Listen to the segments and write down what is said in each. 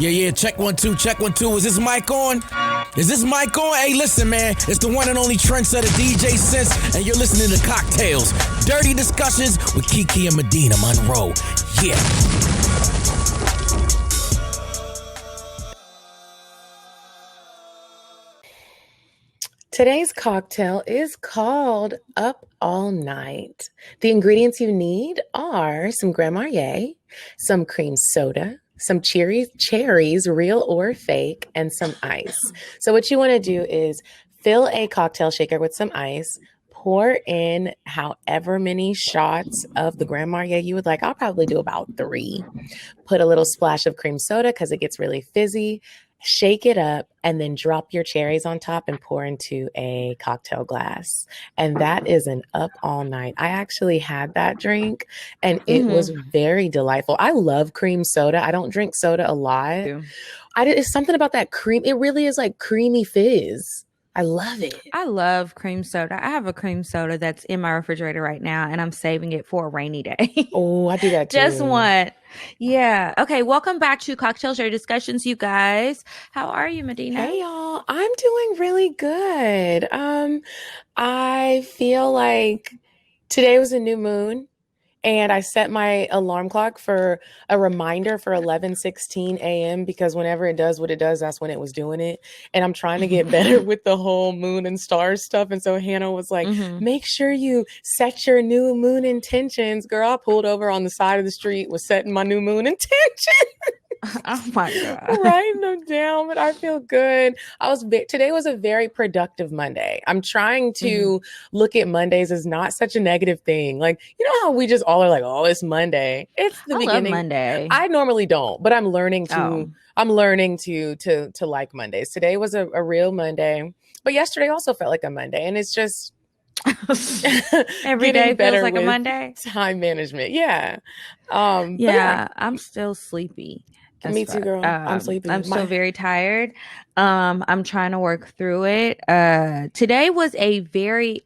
Yeah, check 1 2, check 1 2. Is this mic on? Is this mic on? Hey, listen, man, it's the one and only trendsetter DJ Sense, and you're listening to CockTales, dirty discussions with Kiki and Medina Monroe. Yeah. Today's cocktail is called Up All Night. The ingredients you need are some Grand Marnier, some cream soda, some cherries, real or fake, and some ice. So what you want to do is fill a cocktail shaker with some ice, pour in however many shots of the Grand Marnier you would like. I'll probably do about 3. Put a little splash of cream soda because it gets really fizzy. Shake it up and then drop your cherries on top and pour into a cocktail glass. And that is an Up All Night. I actually had that drink and it was very delightful. I love cream soda. I don't drink soda a lot. It's something about that cream. It really is like creamy fizz. I love it. I love cream soda. I have a cream soda that's in my refrigerator right now, and I'm saving it for a rainy day. Oh, I do that too. Just one. Yeah. Okay. Welcome back to Cocktail Share Discussions, you guys. How are you, Medina? Hey, y'all. I'm doing really good. I feel like today was a new moon. And I set my alarm clock for a reminder for 11:16 a.m. because whenever it does what it does, that's when it was doing it. And I'm trying to get better with the whole moon and stars stuff. And so Hannah was like, make sure you set your new moon intentions. Girl, I pulled over on the side of the street, was setting my new moon intentions. Oh my God. Writing them down, but I feel good. Today was a very productive Monday. I'm trying to look at Mondays as not such a negative thing. Like, you know how we just all are like, oh, it's Monday. It's the beginning. Love Monday. I normally don't, but I'm learning to like Mondays. Today was a real Monday, but yesterday also felt like a Monday, and it's just every day feels like a Monday. Time management. Yeah. I'm still sleepy. Me too, girl. I'm sleepy. I'm still very tired. I'm trying to work through it. Today was a very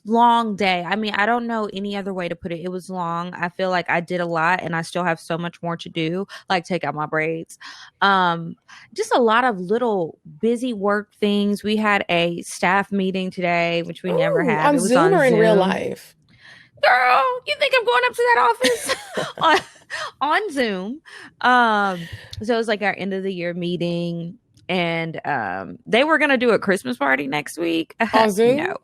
long day. I mean, I don't know any other way to put it. It was long. I feel like I did a lot and I still have so much more to do, like take out my braids. Just a lot of little busy work things. We had a staff meeting today, which we never had. On Zoom or in real life? Girl, you think I'm going up to that office? on Zoom. So it was like our end of the year meeting, and they were gonna do a Christmas party next week. On Zoom? No.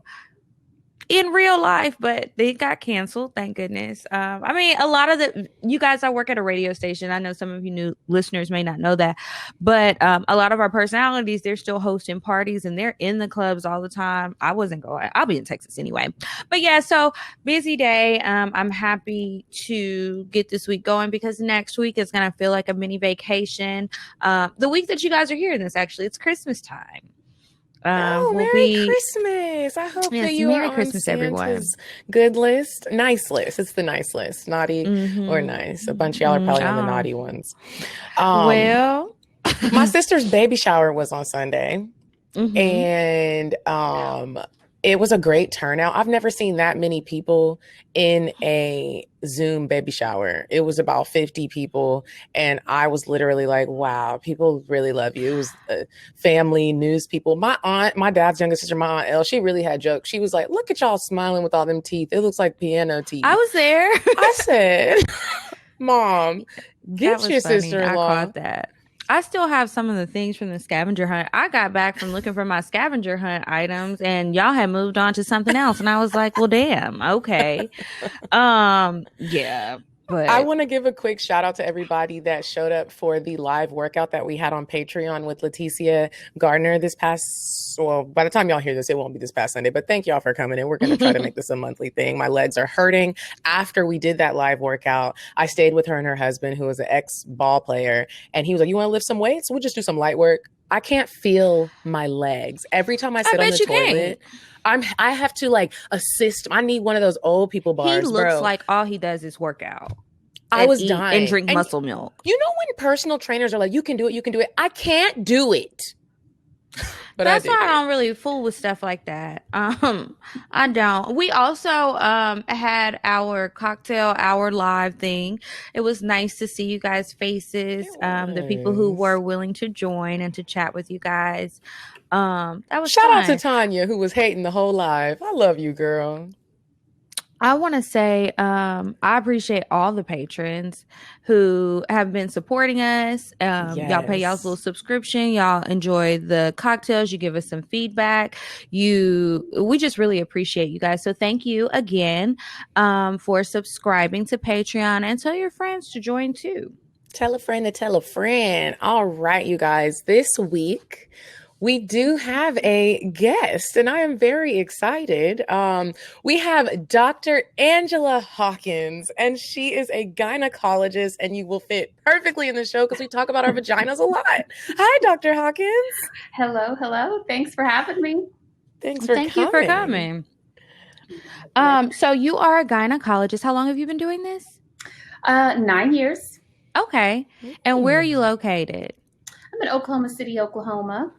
In real life, but they got canceled, thank goodness. I mean, a lot of you guys, I work at a radio station. I know some of you new listeners may not know that, but a lot of our personalities, they're still hosting parties and they're in the clubs all the time. I wasn't going. I'll be in Texas anyway. But yeah, so busy day. I'm happy to get this week going because next week is going to feel like a mini vacation. The week that you guys are hearing this, actually, it's Christmas time. Merry Christmas. I hope that you Merry are Christmas, on everyone. Santa's good list. Nice list. It's the nice list. Naughty or nice. A bunch of y'all are probably on the naughty ones. Well, my sister's baby shower was on Sunday. And it was a great turnout. I've never seen that many people in a Zoom baby shower. It was about 50 people. And I was literally like, wow, people really love you. It was family, news people. My aunt, my dad's younger sister, my Aunt Elle, she really had jokes. She was like, look at y'all smiling with all them teeth. It looks like piano teeth. I was there. I said, Mom, get your sister-in-law. I caught that. I still have some of the things from the scavenger hunt. I got back from looking for my scavenger hunt items and y'all had moved on to something else. And I was like, well, damn. Okay. Yeah. But I want to give a quick shout out to everybody that showed up for the live workout that we had on Patreon with Leticia Gardner by the time y'all hear this, it won't be this past Sunday, but thank y'all for coming in. We're going to try to make this a monthly thing. My legs are hurting. After we did that live workout, I stayed with her and her husband, who was an ex-ball player. And he was like, you want to lift some weights? We'll just do some light work. I can't feel my legs. Every time I sit on the toilet, I have to like assist. I need one of those old people bars. He looks like all he does is work out. I was dying. And drink muscle milk. You know when personal trainers are like, you can do it, you can do it. I can't do it. But That's I why I did. don't really fool with stuff like that. I don't. We also had our cocktail hour live thing. It was nice to see you guys' faces. The people who were willing to join and to chat with you guys. That was Shout fun. out to Tanya, who was hating the whole live. I love you, girl. I want to say I appreciate all the patrons who have been supporting us. Y'all pay y'all's little subscription. Y'all enjoy the cocktails. You give us some feedback. We just really appreciate you guys. So thank you again for subscribing to Patreon, and tell your friends to join too. Tell a friend to tell a friend. All right, you guys. This week, we do have a guest, and I am very excited. We have Dr. Angela Hawkins, and she is a gynecologist, and you will fit perfectly in the show because we talk about our vaginas a lot. Hi, Dr. Hawkins. Hello, hello. Thanks for having me. Thank you for coming. So you are a gynecologist. How long have you been doing this? 9 years. Okay. And where are you located? I'm in Oklahoma City, Oklahoma.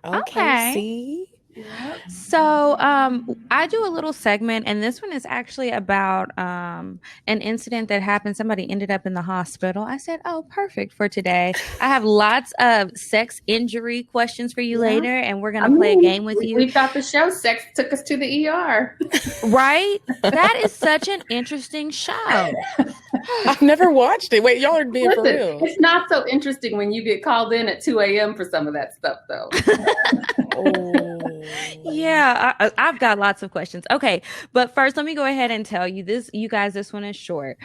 Okay. See? Yep. So I do a little segment, and this one is actually about an incident that happened. Somebody ended up in the hospital. I said, oh, perfect for today. I have lots of sex injury questions for you later, and we're going to play a game with you. We thought the show Sex took us to the ER. Right? That is such an interesting show. I've never watched it. Wait, y'all are being for real. It's not so interesting when you get called in at 2 a.m. for some of that stuff, though. Yeah, I've got lots of questions. Okay, but first, let me go ahead and tell you this. You guys, this one is short.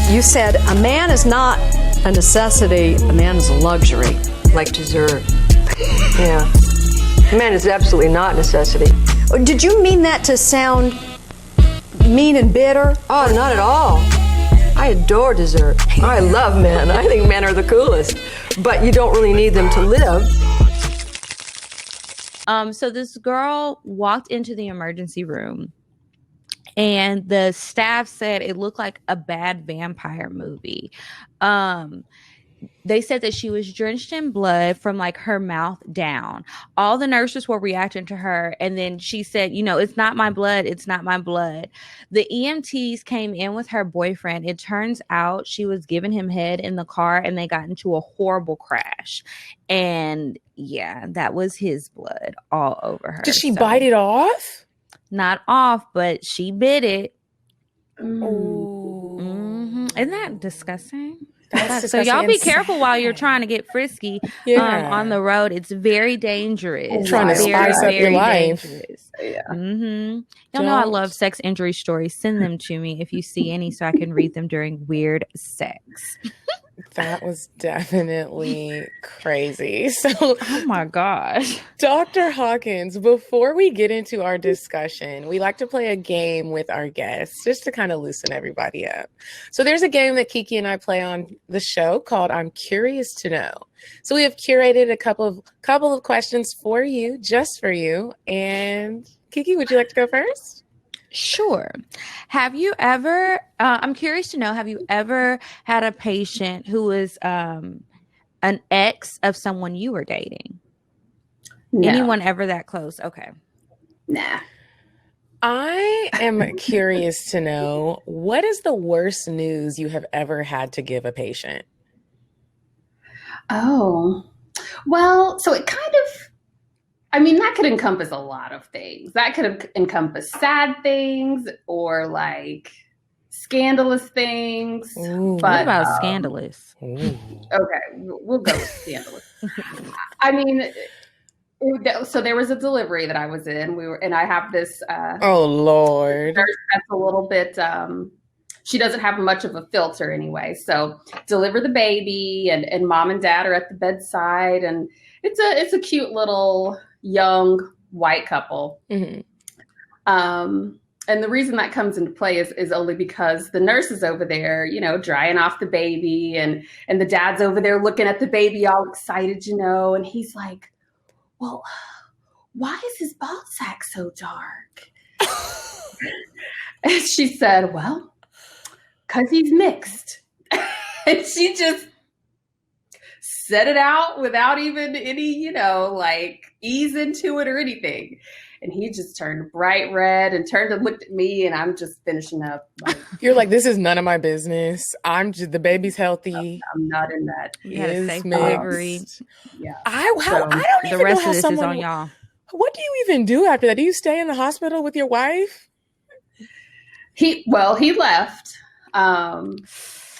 You said a man is not a necessity, a man is a luxury. Like dessert. Yeah. A man is absolutely not a necessity. Did you mean that to sound mean and bitter? Oh, not at all. I adore dessert. I love men. I think men are the coolest. But you don't really need them to live. So this girl walked into the emergency room, and the staff said it looked like a bad vampire movie. They said that she was drenched in blood from like her mouth down. All the nurses were reacting to her. And then she said, it's not my blood. It's not my blood. The EMTs came in with her boyfriend. It turns out she was giving him head in the car, and they got into a horrible crash. And yeah, that was his blood all over her. Did she bite it off? Not off, but she bit it. Oh. Mm-hmm. Isn't that disgusting? So y'all be careful while you're trying to get frisky on the road. It's very dangerous. Trying to spice up your life. Dangerous. Yeah. Mm-hmm. Y'all know I love sex injury stories. Send them to me if you see any, so I can read them during weird sex. That was definitely crazy. So, oh my gosh. Dr. Hawkins, before we get into our discussion, we like to play a game with our guests just to kind of loosen everybody up. So there's a game that Kiki and I play on the show called I'm Curious to Know. So we have curated a couple of questions for you, just for you. And Kiki, would you like to go first? Sure. Have you ever, I'm curious to know, have you ever had a patient who was an ex of someone you were dating? No. Anyone ever that close? Okay. Nah. I am curious to know, what is the worst news you have ever had to give a patient? Oh, well, so it kind of, that could encompass a lot of things. That could encompass sad things or like scandalous things. Ooh, what about scandalous? Okay, we'll go with scandalous. So there was a delivery that I was in. And I have this. Oh Lord. Nurse that's a little bit. She doesn't have much of a filter anyway. So deliver the baby, and mom and dad are at the bedside, and it's a cute little young white couple. Mm-hmm. And the reason that comes into play is only because the nurse is over there, drying off the baby, and the dad's over there looking at the baby all excited, and he's like, well, why is his ball sack so dark? And she said, well, because he's mixed. And she just set it out without even any, like ease into it or anything. And he just turned bright red and turned and looked at me, and I'm just finishing up. Like, you're like, this is none of my business. I'm just, the baby's healthy. I'm not in that. You had a safe Is mixed. delivery. Yeah. I don't even The rest know how of this someone, is on y'all. What do you even do after that? Do you stay in the hospital with your wife? He left. And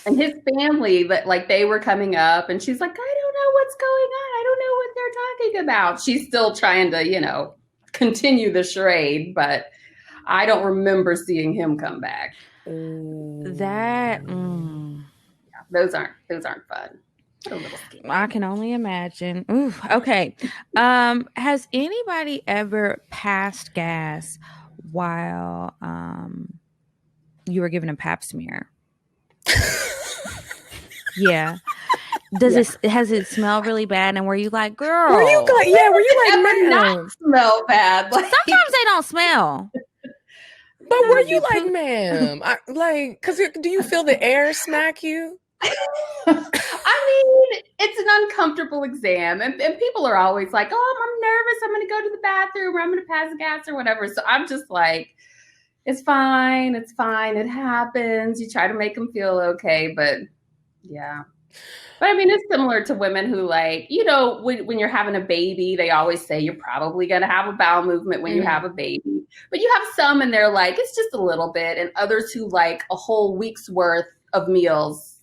his family, like, they were coming up, and she's like, I don't know what's going on. I don't know what they're talking about. She's still trying to, continue the charade, but I don't remember seeing him come back. That Yeah, those aren't fun. A little scary. I can only imagine. Ooh, okay. Has anybody ever passed gas while you were given a pap smear? Yeah. Has it smelled really bad? And were you like, girl? Were you like, Not smell bad. Like, sometimes they don't smell. but were you like, ma'am? Because do you feel the air smack you? I mean, it's an uncomfortable exam, and people are always like, oh, I'm nervous. I'm going to go to the bathroom, or I'm going to pass gas or whatever. So I'm just like, it's fine. It's fine. It happens. You try to make them feel okay, but yeah. But I mean, it's similar to women who, like, when you're having a baby, they always say you're probably going to have a bowel movement when you have a baby. But you have some, and they're like, it's just a little bit. And others who like a whole week's worth of meals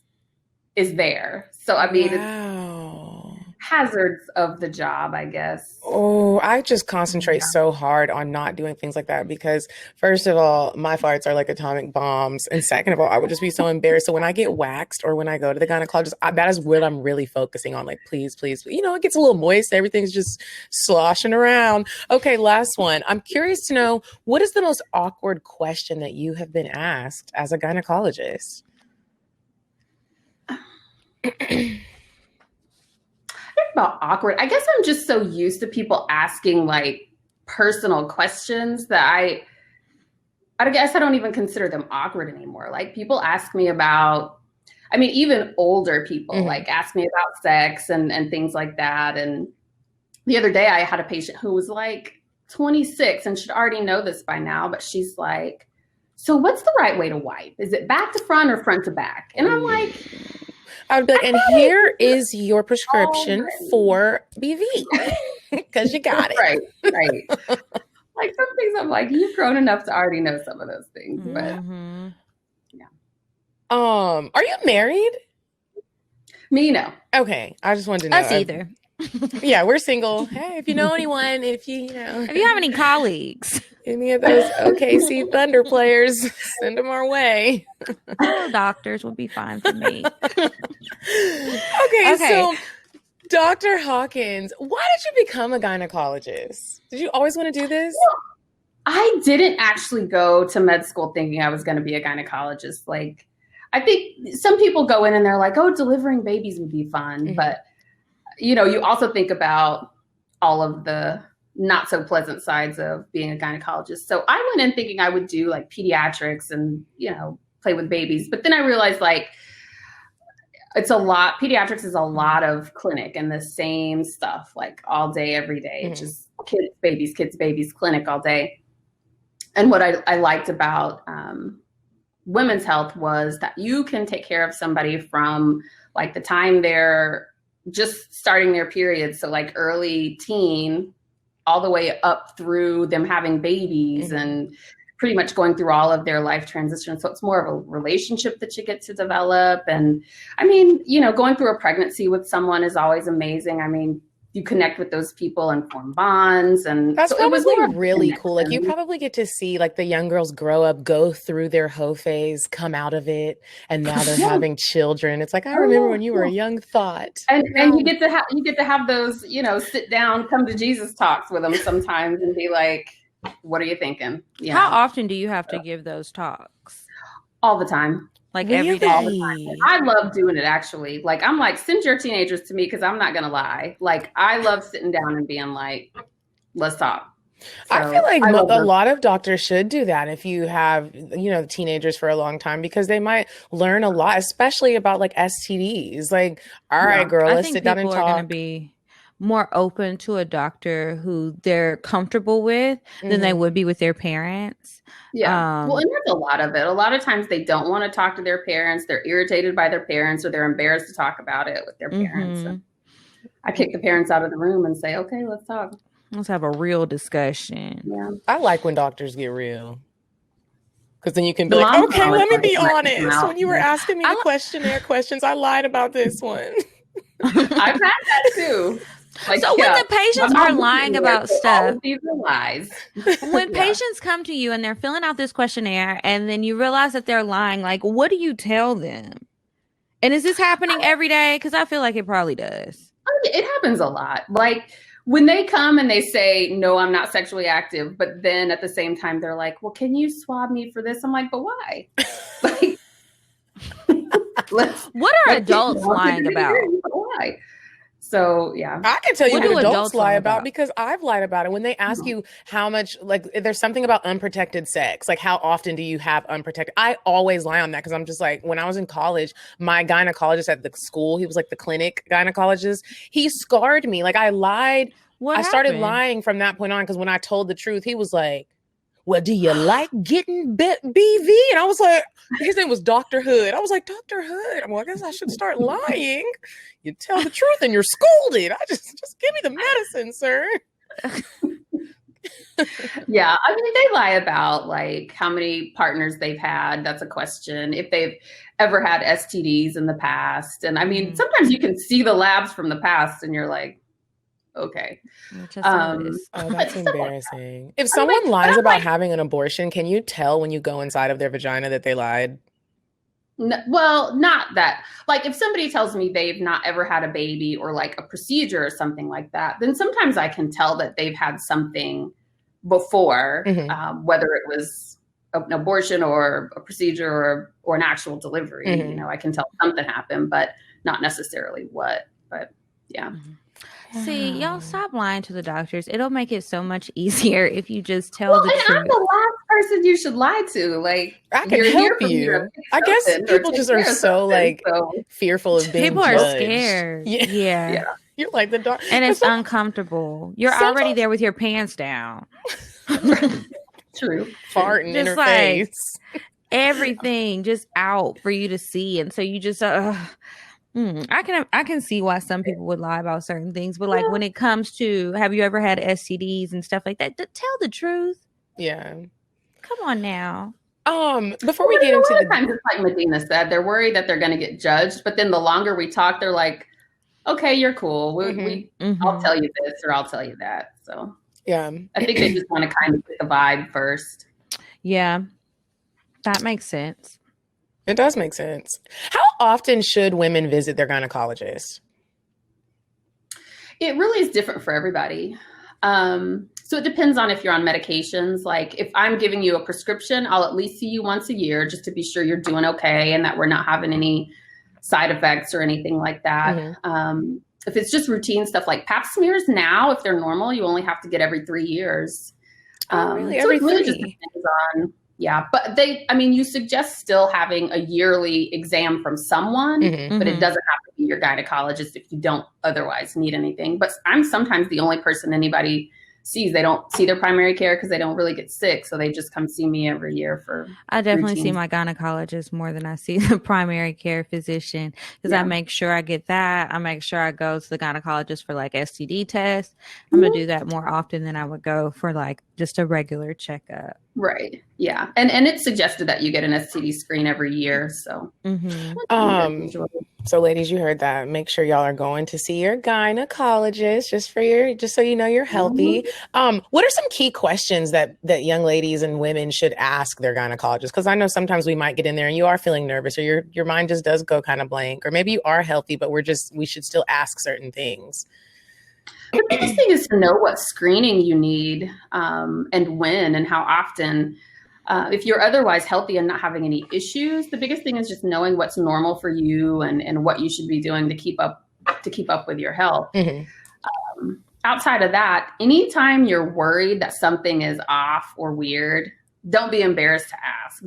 is there. So, I mean, it's hazards of the job, I guess. Oh, I just concentrate so hard on not doing things like that because, first of all, my farts are like atomic bombs. And second of all, I would just be so embarrassed. So when I get waxed or when I go to the gynecologist, that is what I'm really focusing on. Like, please. It gets a little moist. Everything's just sloshing around. Okay, last one. I'm curious to know, what is the most awkward question that you have been asked as a gynecologist? About awkward. I guess I'm just so used to people asking like personal questions that I guess I don't even consider them awkward anymore. Like, people ask me about, I mean, even older people like ask me about sex and things like that. And the other day I had a patient who was like 26 and should already know this by now, but she's like, so what's the right way to wipe? Is it back to front or front to back? And I'm like, I'd be like, and here is your prescription for BV because you got it. Right. Like, some things I'm like, you've grown enough to already know some of those things. But yeah. Are you married? Me, no. Okay, I just wanted to know. Us either. Yeah, we're single. Hey, if you know anyone, if you have any colleagues, any of those OKC Thunder players, send them our way. Doctors would be fine for me. Okay, so Dr. Hawkins, why did you become a gynecologist? Did you always want to do this? Well, I didn't actually go to med school thinking I was going to be a gynecologist. Like, I think some people go in and they're like, oh, delivering babies would be fun. But, you also think about all of the not so pleasant sides of being a gynecologist. So I went in thinking I would do like pediatrics and, play with babies. But then I realized, like, it's a lot. Pediatrics is a lot of clinic and the same stuff, like, all day, every day. It's just kids, babies, clinic all day. And what I liked about women's health was that you can take care of somebody from like the time they're just starting their period, so like early teen, all the way up through them having babies and pretty much going through all of their life transitions. So it's more of a relationship that you get to develop. And I mean, going through a pregnancy with someone is always amazing. I mean, you connect with those people and form bonds. And that's so probably really cool. Like, you probably get to see like the young girls grow up, go through their hoe phase, come out of it, and now they're having children. It's like, I remember when you were a young thought. And you get to have those, sit down, come to Jesus talks with them sometimes and be like, what are you thinking? Yeah. How often do you have to give those talks? All the time. Like every day. All the time. I love doing it, actually. Like, I'm like, send your teenagers to me because I'm not going to lie. Like, I love sitting down and being like, let's talk. I feel like I love a them. lot of doctors should do that if you have, teenagers for a long time, because they might learn a lot, especially about like STDs. Like, all right, girl, I let's think sit down and people are going to talk. be more open to a doctor who they're comfortable with than they would be with their parents. Yeah. Well, and there's a lot of it. A lot of times they don't want to talk to their parents. They're irritated by their parents, or they're embarrassed to talk about it with their parents. So I kick the parents out of the room and say, okay, let's talk. Let's have a real discussion. Yeah. I like when doctors get real. Because then you can be The like, mom's okay, always let me like, be "Let me honest. come out." When you were asking me the questionnaire questions, I lied about this one. I've had that too. Like, So when the patients my are mom lying told me about that all stuff, of these are lies. when patients come to you and they're filling out this questionnaire and then you realize that they're lying, like, what do you tell them? And is this happening every day? Because I feel like it probably does. It happens a lot. Like when they come and they say, no, I'm not sexually active, but then at the same time, they're like, well, can you swab me for this? I'm like, but why? Like, what are adults lying about? Why? So, yeah. I can tell you What what do adults adults lie lie about about? because I've lied about it. When they ask you how much, like, there's something about unprotected sex. Like, how often do you have unprotected? I always lie on that because I'm just like, when I was in college, my gynecologist at the school, he was like the clinic gynecologist. He scarred me. Like, I lied. I started lying from that point on because when I told the truth, he was like, well, do you like getting BV? And I was like, his name was Dr. Hood. I was like, Dr. Hood. I'm like, I guess I should start lying. You tell the truth and you're scolded. I just give me the medicine, sir. Yeah. I mean, they lie about like how many partners they've had. That's a question. If they've ever had STDs in the past. And I mean, sometimes you can see the labs from the past and you're like, okay. Oh, that's embarrassing. If someone lies about having an abortion, can you tell when you go inside of their vagina that they lied? No, well, not that. Like if somebody tells me they've not ever had a baby or like a procedure or something like that, then sometimes I can tell that they've had something before, whether it was an abortion or a procedure or an actual delivery. You know, I can tell something happened, but not necessarily what. But yeah. See, y'all stop lying to the doctors. It'll make it so much easier if you just tell the truth. I'm the last person you should lie to. Like, I can help you. I guess people just are so like fearful of being people judged. Are scared. Yeah. You're like the dog, and it's uncomfortable. You're already there with your pants down. True. Farting in her like, face. Everything just out for you to see, and so you just. I can see why some people would lie about certain things, but like when it comes to have you ever had STDs and stuff like that, tell the truth. Yeah. Come on now. Before we get into times it's like Medina said, they're worried that they're going to get judged, but then the longer we talk, they're like, okay, you're cool. I'll tell you this or I'll tell you that. So yeah, I think they just want to kind of get the vibe first. Yeah, that makes sense. It does make sense. How often should women visit their gynecologist? It really is different for everybody. So it depends on if you're on medications. Like if I'm giving you a prescription, I'll at least see you once a year just to be sure you're doing okay and that we're not having any side effects or anything like that. If it's just routine stuff like pap smears now, if they're normal, you only have to get every 3 years. Really? So Every it really 3? just depends on. Yeah, but you suggest still having a yearly exam from someone, but it doesn't have to be your gynecologist if you don't otherwise need anything. But I'm sometimes the only person anybody sees. They don't see their primary care because they don't really get sick. So they just come see me every year for I definitely routine. see my gynecologist more than I see the primary care physician because I make sure I get that. I make sure I go to the gynecologist for like STD tests. I'm going to do that more often than I would go for like just a regular checkup. Right. Yeah. And it's suggested that you get an STD screen every year. So, so ladies, you heard that. Make sure y'all are going to see your gynecologist just so you know you're healthy. What are some key questions that young ladies and women should ask their gynecologist? Because I know sometimes we might get in there and you are feeling nervous or your mind just does go kind of blank, or maybe you are healthy, but we should still ask certain things. The biggest thing is to know what screening you need and when and how often. If you're otherwise healthy and not having any issues, the biggest thing is just knowing what's normal for you and what you should be doing to keep up with your health. outside of that, anytime you're worried that something is off or weird, don't be embarrassed to ask.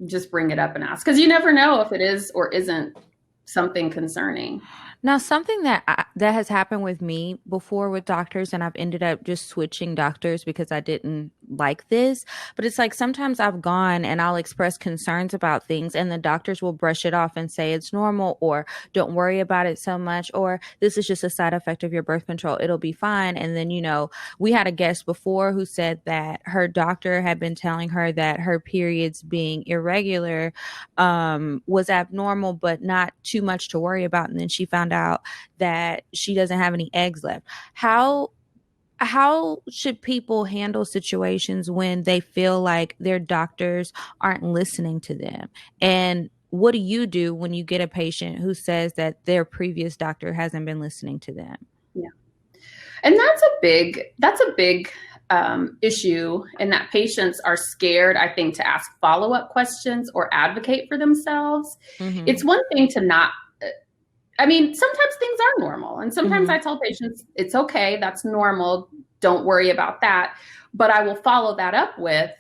Just bring it up and ask, because you never know if it is or isn't something concerning. Now, something that has happened with me before with doctors, and I've ended up just switching doctors because I didn't like this, but it's like sometimes I've gone and I'll express concerns about things and the doctors will brush it off and say it's normal, or don't worry about it so much, or this is just a side effect of your birth control, it'll be fine. And then, we had a guest before who said that her doctor had been telling her that her periods being irregular was abnormal, but not too much to worry about. And then she found out that she doesn't have any eggs left. How should people handle situations when they feel like their doctors aren't listening to them? And what do you do when you get a patient who says that their previous doctor hasn't been listening to them? Yeah. And that's a big issue, in that patients are scared, I think, to ask follow-up questions or advocate for themselves. Mm-hmm. It's one thing to sometimes things are normal. And sometimes I tell patients, it's okay, that's normal, don't worry about that. But I will follow that up with,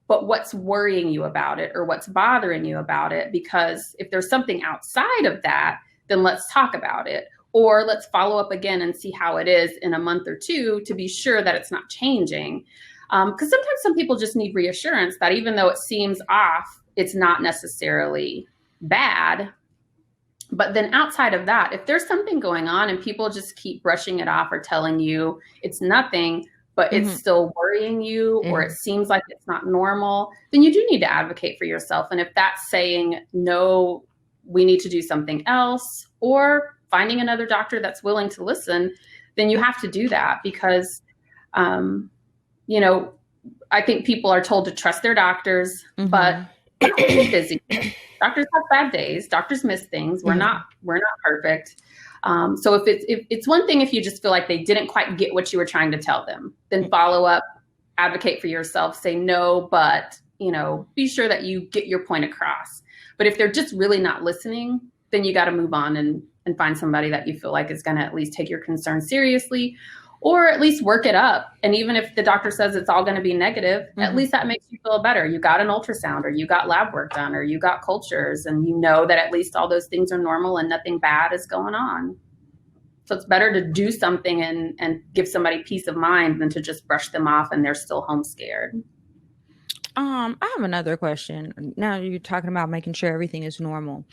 but what's worrying you about it, or what's bothering you about it? Because if there's something outside of that, then let's talk about it. Or let's follow up again and see how it is in a month or two to be sure that it's not changing. Because sometimes some people just need reassurance that even though it seems off, it's not necessarily bad. But then outside of that, if there's something going on and people just keep brushing it off or telling you it's nothing, but it's still worrying you, or it seems like it's not normal, then you do need to advocate for yourself. And if that's saying, no, we need to do something else, or finding another doctor that's willing to listen, then you have to do that. Because, I think people are told to trust their doctors, but doctors are busy. Doctors have bad days. Doctors miss things. We're not perfect. So if it's one thing if you just feel like they didn't quite get what you were trying to tell them, then follow up, advocate for yourself, say no, but be sure that you get your point across. But if they're just really not listening, then you got to move on and find somebody that you feel like is going to at least take your concern seriously, or at least work it up. And even if the doctor says it's all going to be negative, at least that makes you feel better. You got an ultrasound, or you got lab work done, or you got cultures, and you know that at least all those things are normal and nothing bad is going on. So it's better to do something and give somebody peace of mind than to just brush them off and they're still home scared. I have another question. Now you're talking about making sure everything is normal.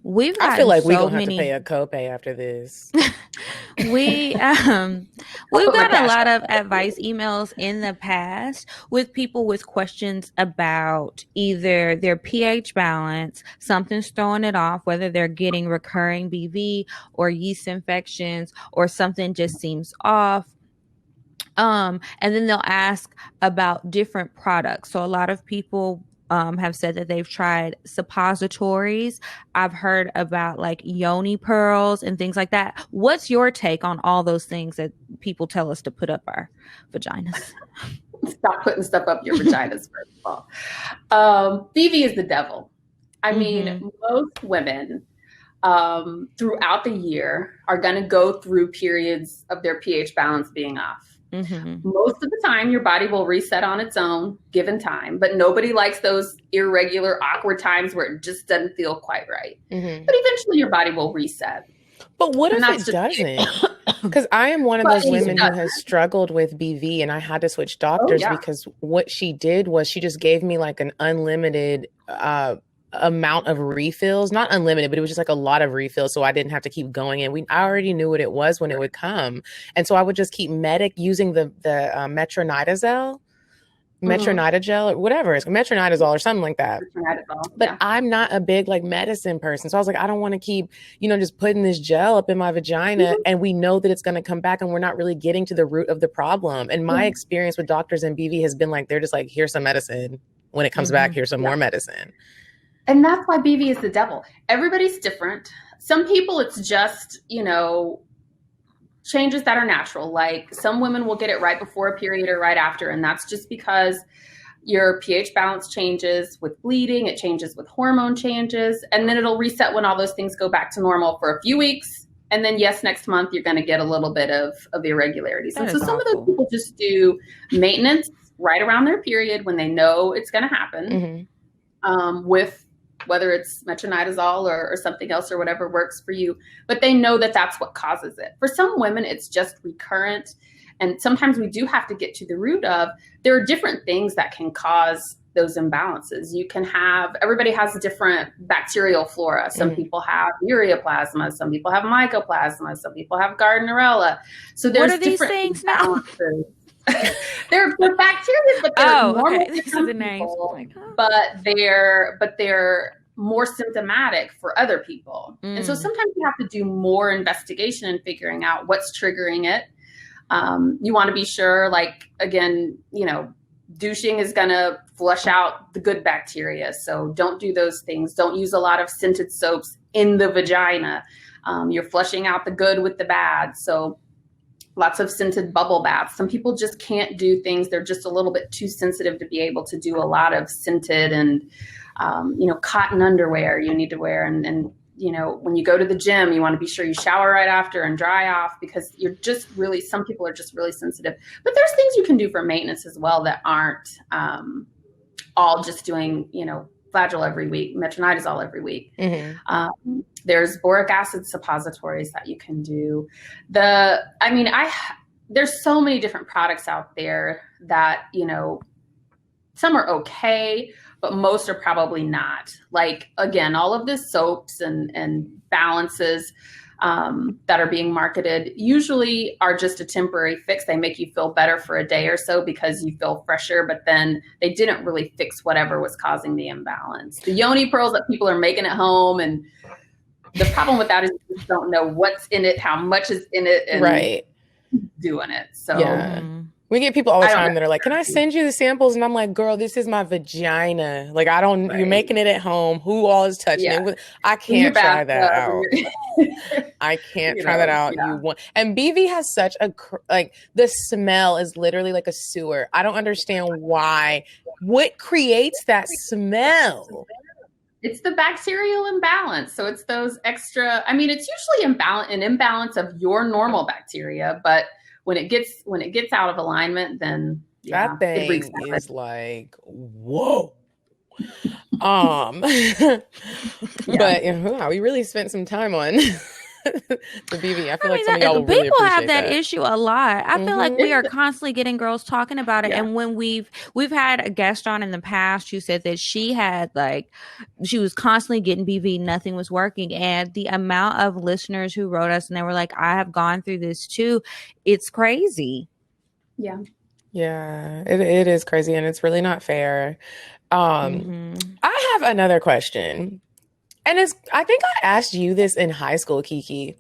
I feel like we're going to have to pay a copay after this. We've got a lot of advice emails in the past with people with questions about either their pH balance, something's throwing it off, whether they're getting recurring BV or yeast infections, or something just seems off. And then they'll ask about different products. So a lot of people have said that they've tried suppositories. I've heard about like yoni pearls and things like that. What's your take on all those things that people tell us to put up our vaginas? Stop putting stuff up your vaginas, first of all. BV is the devil. I mean, most women throughout the year are going to go through periods of their pH balance being off. Most of the time, your body will reset on its own given time, but nobody likes those irregular, awkward times where it just doesn't feel quite right. But eventually your body will reset. But what if it doesn't? Because I am one of those women who has struggled with BV, and I had to switch doctors because what she did was she just gave me like an unlimited amount of refills, not unlimited, but it was just like a lot of refills. So I didn't have to keep going in. I already knew what it was when it would come. And so I would just keep using the metronidazole, metronidazole, or whatever it's metronidazole or something like that. But I'm not a big like medicine person. So I was like, I don't want to keep, just putting this gel up in my vagina and we know that it's going to come back and we're not really getting to the root of the problem. And my experience with doctors and BV has been like, they're just like, here's some medicine. When it comes back, here's some more medicine. And that's why BV is the devil. Everybody's different. Some people, it's just, changes that are natural. Like some women will get it right before a period or right after. And that's just because your pH balance changes with bleeding. It changes with hormone changes. And then it'll reset when all those things go back to normal for a few weeks. And then yes, next month you're going to get a little bit of irregularities. And so some of those people just do maintenance right around their period when they know it's going to happen, with whether it's metronidazole or something else or whatever works for you. But they know that that's what causes it. For some women, it's just recurrent. And sometimes we do have to get to the root of, there are different things that can cause those imbalances. You can have, everybody has a different bacterial flora. Some people have ureaplasma, some people have mycoplasma, some people have Gardnerella. So there's what are these different things now? they're bacteria, but they're normal okay. for some people, but they're more symptomatic for other people. And so sometimes you have to do more investigation in figuring out what's triggering it. You want to be sure, like, again, you know, douching is going to flush out the good bacteria. So don't do those things. Don't use a lot of scented soaps in the vagina. You're flushing out the good with the bad. So lots of scented bubble baths. Some people just can't do things. They're just a little bit too sensitive to be able to do a lot of scented and, cotton underwear you need to wear. And, you know, when you go to the gym, you want to be sure you shower right after and dry off, because you're just really, some people are just really sensitive. But there's things you can do for maintenance as well that aren't all just doing, you know, Flagyl every week, metronidazole every week. There's boric acid suppositories that you can do. There's so many different products out there that, you know, some are okay, but most are probably not. Like, again, all of the soaps and balances that are being marketed usually are just a temporary fix. They make you feel better for a day or so because you feel fresher, but then they didn't really fix whatever was causing the imbalance. The yoni pearls that people are making at home, and the problem with that is you just don't know what's in it, how much is in it, and doing it. So yeah. We get people all the time that are like, can I send you the samples? And I'm like, girl, this is my vagina. Like, you're making it at home. Who all is touching it? I can't try that out. I can't try that out. Yeah. And BV has such the smell is literally like a sewer. I don't understand why. What creates that smell? It's the bacterial imbalance. So it's those extra, it's usually an imbalance of your normal bacteria, but when it gets out of alignment, then that thing is like, whoa. But we really spent some time on the BV. I feel like some of y'all will really people have appreciate that issue a lot. I feel like we are constantly getting girls talking about it. And when we've had a guest on in the past who said that she was constantly getting BV, nothing was working. And the amount of listeners who wrote us and they were like, I have gone through this too. It's crazy. Yeah. Yeah, it is crazy, and it's really not fair. I have another question. And I think I asked you this in high school, Kiki.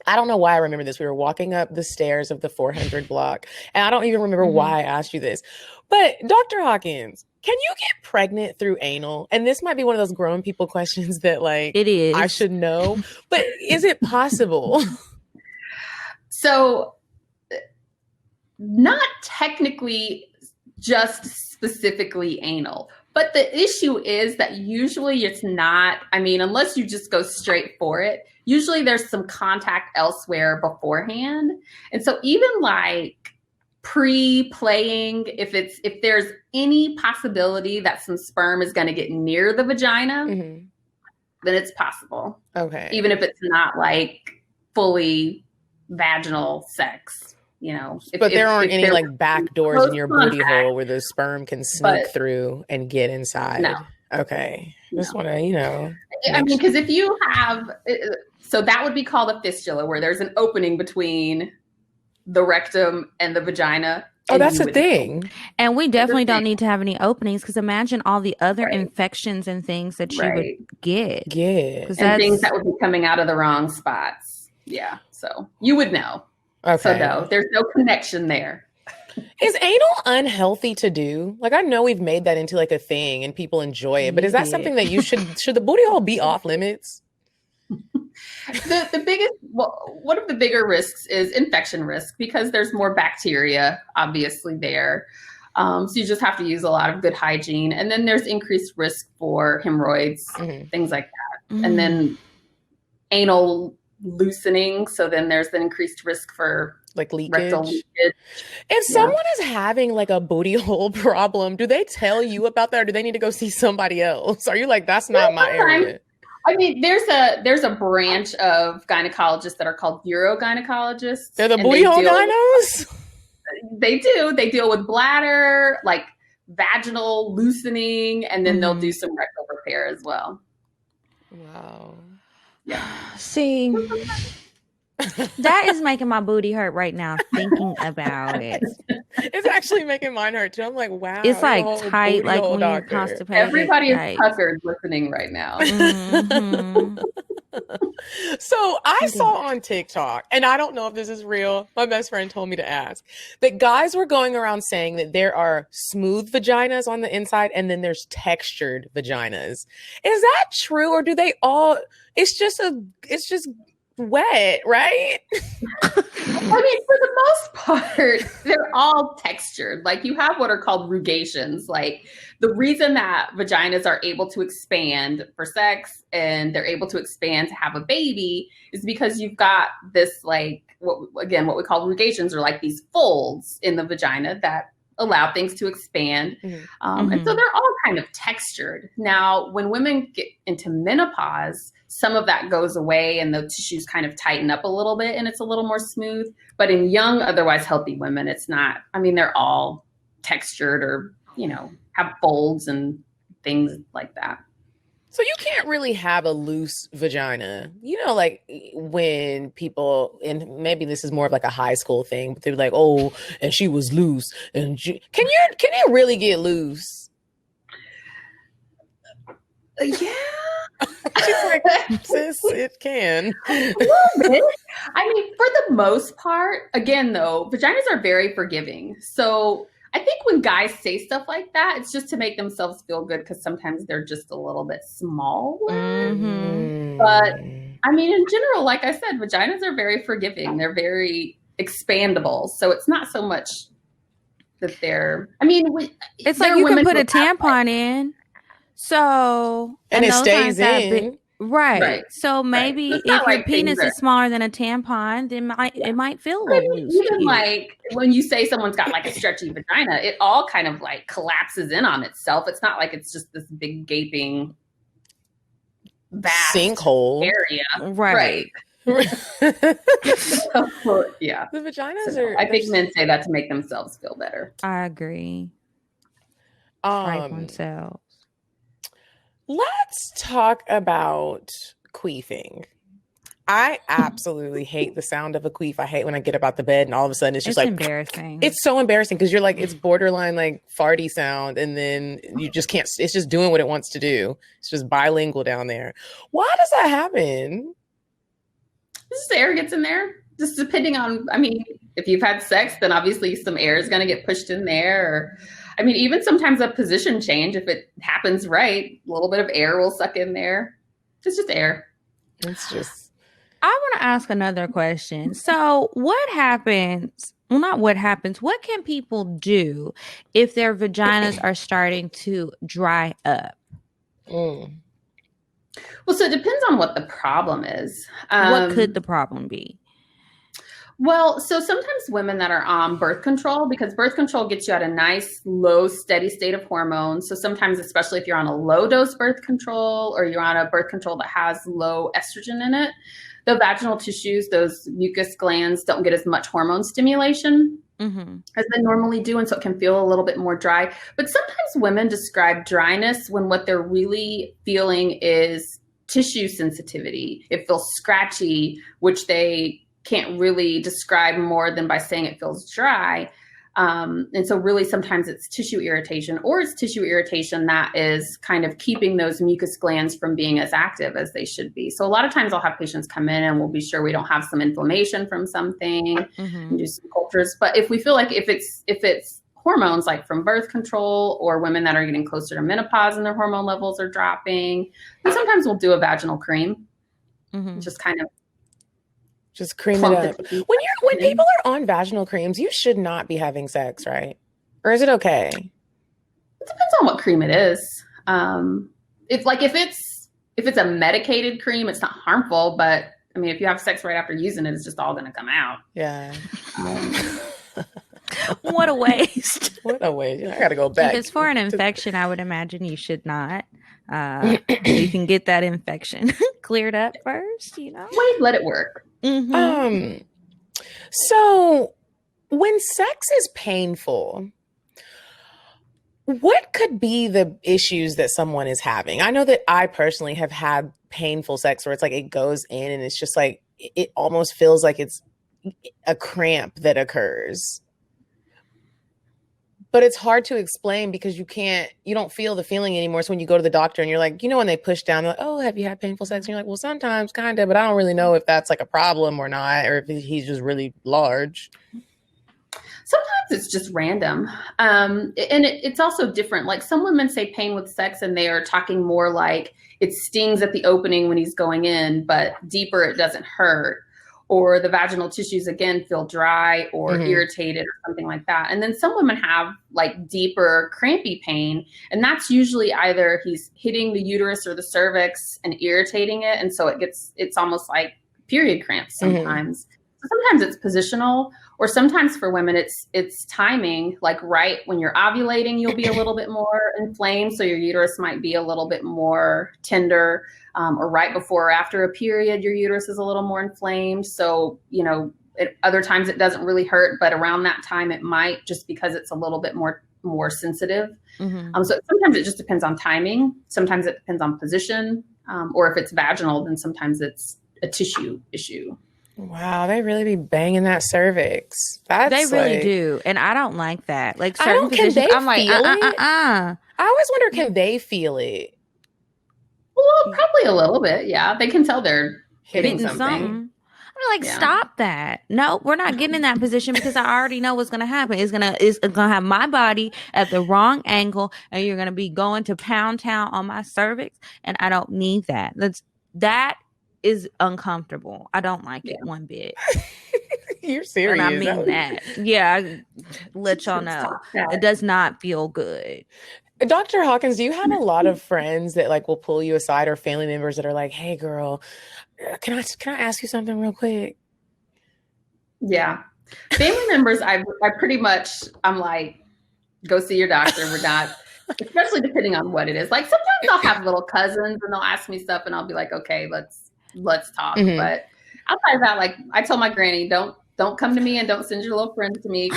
I don't know why I remember this. We were walking up the stairs of the 400 block, and I don't even remember why I asked you this. But Dr. Hawkins, can you get pregnant through anal? And this might be one of those grown people questions that, like, it is. I should know. But is it possible? So, not technically just specifically anal. But the issue is that usually it's not, unless you just go straight for it, usually there's some contact elsewhere beforehand. And so even like pre-playing, if there's any possibility that some sperm is going to get near the vagina, then it's possible. Okay. Even if it's not like fully vaginal sex. But there aren't any like back doors in your booty hole where the sperm can sneak through and get inside. No. Okay. Just want to, because if you have, so that would be called a fistula, where there's an opening between the rectum and the vagina. Oh, that's a thing. And we definitely don't need to have any openings, because imagine all the other infections and things that you would get. Yeah. And things that would be coming out of the wrong spots. Yeah. So you would know. Okay. So no, there's no connection there. Is anal unhealthy to do? Like, I know we've made that into like a thing and people enjoy it, but is that something that should the booty hole be off limits? The biggest, one of the bigger risks is infection risk, because there's more bacteria obviously there. So you just have to use a lot of good hygiene. And then there's increased risk for hemorrhoids, things like that. And then anal loosening. So then there's an increased risk for Like rectal leakage. leakage. If someone is having like a booty hole problem, do they tell you about that, or do they need to go see somebody else? Are you like, that's not my area? I mean, there's a branch of gynecologists that are called urogynecologists. They're the and booty hole gynos? They do. They deal with bladder, like vaginal loosening, and then they'll do some rectal repair as well. Wow. Yeah. See, that is making my booty hurt right now thinking about it. It's actually making mine hurt too. I'm like, wow. It's like you're a whole tight, booty like hole when you're doctor. constipated. Everybody is like, puckered listening right now. mhm. So I saw on TikTok, and I don't know if this is real. My best friend told me to ask that guys were going around saying that there are smooth vaginas on the inside and then there's textured vaginas. Is that true, or do they all? It's just wet, right? I mean, for the most part, they're all textured. Like you have what are called rugations. Like the reason that vaginas are able to expand for sex and they're able to expand to have a baby is because you've got this like, what we call rugations, or like these folds in the vagina that allow things to expand. And so they're all kind of textured. Now, when women get into menopause, some of that goes away and the tissues kind of tighten up a little bit and it's a little more smooth. But in young, otherwise healthy women, it's not. I mean, they're all textured or, have folds and things like that. So you can't really have a loose vagina. Like when people, and maybe this is more of like a high school thing, but they're like, oh, and she was loose. And can you really get loose? Yeah. She's like, sis, it can. A little bit. I mean, for the most part, again, though, vaginas are very forgiving. So I think when guys say stuff like that, it's just to make themselves feel good because sometimes they're just a little bit small. But I mean, in general, like I said, vaginas are very forgiving. They're very expandable. So it's not so much that they're, I mean, it's like you can put a tampon in. So, and it stays in. Right. So maybe if your penis is smaller than a tampon, then it might feel a little loose. Even like when you say someone's got like a stretchy vagina, it all kind of like collapses in on itself. It's not like it's just this big gaping vast sinkhole area. Right. So, yeah. The vaginas are. I think men say that to make themselves feel better. I agree. Right themselves. Let's talk about queefing. I absolutely hate the sound of a queef. I hate when I get up out the bed and all of a sudden it's just like embarrassing. It's so embarrassing because you're like, it's borderline like farty sound, and then you just can't. It's just doing what it wants to do. It's just bilingual down there. Why does that happen? Just air gets in there. Just depending on. I mean, if you've had sex, then obviously some air is going to get pushed in there. Or, I mean, even sometimes a position change, if it happens right, a little bit of air will suck in there. It's just air. It's just. I want to ask another question. So what happens? Well, not what happens. What can people do if their vaginas are starting to dry up? Well, so it depends on what the problem is. What could the problem be? Well, so sometimes women that are on birth control, because birth control gets you at a nice, low, steady state of hormones. So sometimes, especially if you're on a low dose birth control or you're on a birth control that has low estrogen in it, the vaginal tissues, those mucus glands, don't get as much hormone stimulation as they normally do. And so it can feel a little bit more dry. But sometimes women describe dryness when what they're really feeling is tissue sensitivity. It feels scratchy, which they can't really describe more than by saying it feels dry. And so really sometimes it's tissue irritation, or it's tissue irritation that is kind of keeping those mucus glands from being as active as they should be. So a lot of times I'll have patients come in and we'll be sure we don't have some inflammation from something and do some cultures. But if we feel like if it's hormones like from birth control or women that are getting closer to menopause and their hormone levels are dropping, then sometimes we'll do a vaginal cream, just kind of just cream it up. When people are on vaginal creams, you should not be having sex, right? Or is it okay? It depends on what cream it is. If it's a medicated cream, it's not harmful, but I mean, if you have sex right after using it, it's just all going to come out. Yeah. What a waste. What a waste. I got to go back. If it's for an infection, I would imagine you should not. You can get that infection cleared up first, you know? Wait, let it work. Mm-hmm. So when sex is painful, what could be the issues that someone is having? I know that I personally have had painful sex where it's like it goes in and it's just like it almost feels like it's a cramp that occurs. But it's hard to explain because you don't feel the feeling anymore. So when you go to the doctor and you're like, when they push down, they're like, oh, have you had painful sex? And you're like, well, sometimes kind of, but I don't really know if that's like a problem or not, or if he's just really large. Sometimes it's just random. And it's also different. Like some women say pain with sex and they are talking more like it stings at the opening when he's going in, but deeper it doesn't hurt. Or the vaginal tissues, again, feel dry or irritated or something like that. And then some women have like deeper crampy pain. And that's usually either he's hitting the uterus or the cervix and irritating it. And so it's almost like period cramps sometimes. So sometimes it's positional, or sometimes for women, it's timing. Like right when you're ovulating, you'll be a little bit more inflamed. So your uterus might be a little bit more tender. Or right before or after a period, your uterus is a little more inflamed. So, other times it doesn't really hurt, but around that time it might, just because it's a little bit more sensitive. So sometimes it just depends on timing. Sometimes it depends on position. Or if it's vaginal, then sometimes it's a tissue issue. Wow, they really be banging that cervix. They really do. And I don't like that. Like certain positions, I'm like, I always wonder, can they feel it? Well, probably a little bit. Yeah. They can tell they're hitting something. I'm like, stop that. No, we're not getting in that position because I already know what's going to happen. It's going to have my body at the wrong angle and you're going to be going to pound town on my cervix. And I don't need that. That is uncomfortable. I don't like it one bit. You're serious. And I mean that. Yeah. I let y'all know. It does not feel good. Dr. Hawkins, do you have a lot of friends that like will pull you aside, or family members that are like, hey girl, can I ask you something real quick? Yeah. Family members, I pretty much, I'm like, go see your doctor. We're not, especially depending on what it is. Like sometimes I'll have little cousins and they'll ask me stuff and I'll be like, okay, let's talk. But outside of that, like I told my granny, don't come to me and don't send your little friends to me.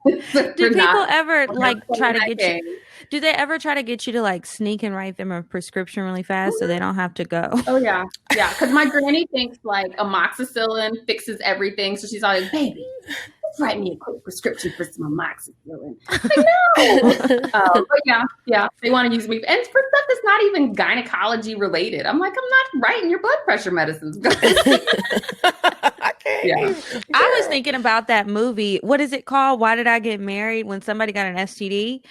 Do people ever like try to get you? Do they ever try to get you to like sneak and write them a prescription really fast so they don't have to go? Oh yeah. Yeah. Because my granny thinks like amoxicillin fixes everything. So she's always, baby, let's write me a quick prescription for some amoxicillin. I know. But yeah. They want to use me. And for stuff that's not even gynecology related. I'm like, I'm not writing your blood pressure medicines. Yeah. I was thinking about that movie. What is it called? Why Did I Get Married? When somebody got an STD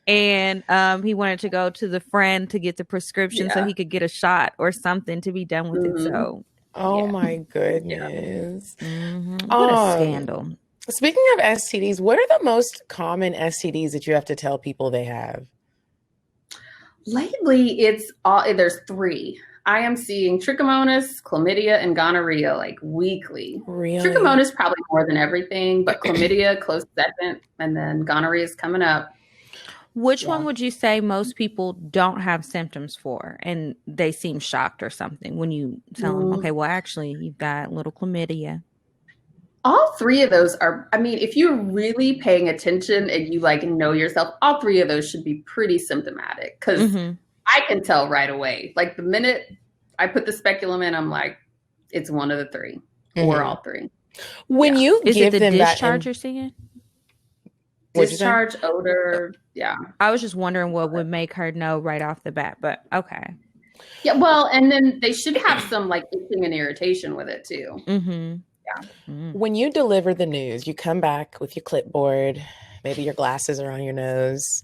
and he wanted to go to the friend to get the prescription so he could get a shot or something to be done with it. So, my goodness. What a scandal. Speaking of STDs, what are the most common STDs that you have to tell people they have? Lately, there's 3. I am seeing trichomonas, chlamydia, and gonorrhea like weekly. Really? Trichomonas probably more than everything, but chlamydia close second, and then gonorrhea is coming up. Which one would you say most people don't have symptoms for, and they seem shocked or something when you tell them, okay, well, actually, you've got little chlamydia? All 3 of those are, I mean, if you're really paying attention and you like know yourself, all 3 of those should be pretty symptomatic because I can tell right away. Like the minute I put the speculum in, I'm like, it's one of the 3 or all 3. When you is give it the them discharge you're seeing? Discharge, odor, I was just wondering what would make her know right off the bat, but okay. Yeah, well, and then they should have some like itching and irritation with it too. When you deliver the news, you come back with your clipboard, maybe your glasses are on your nose,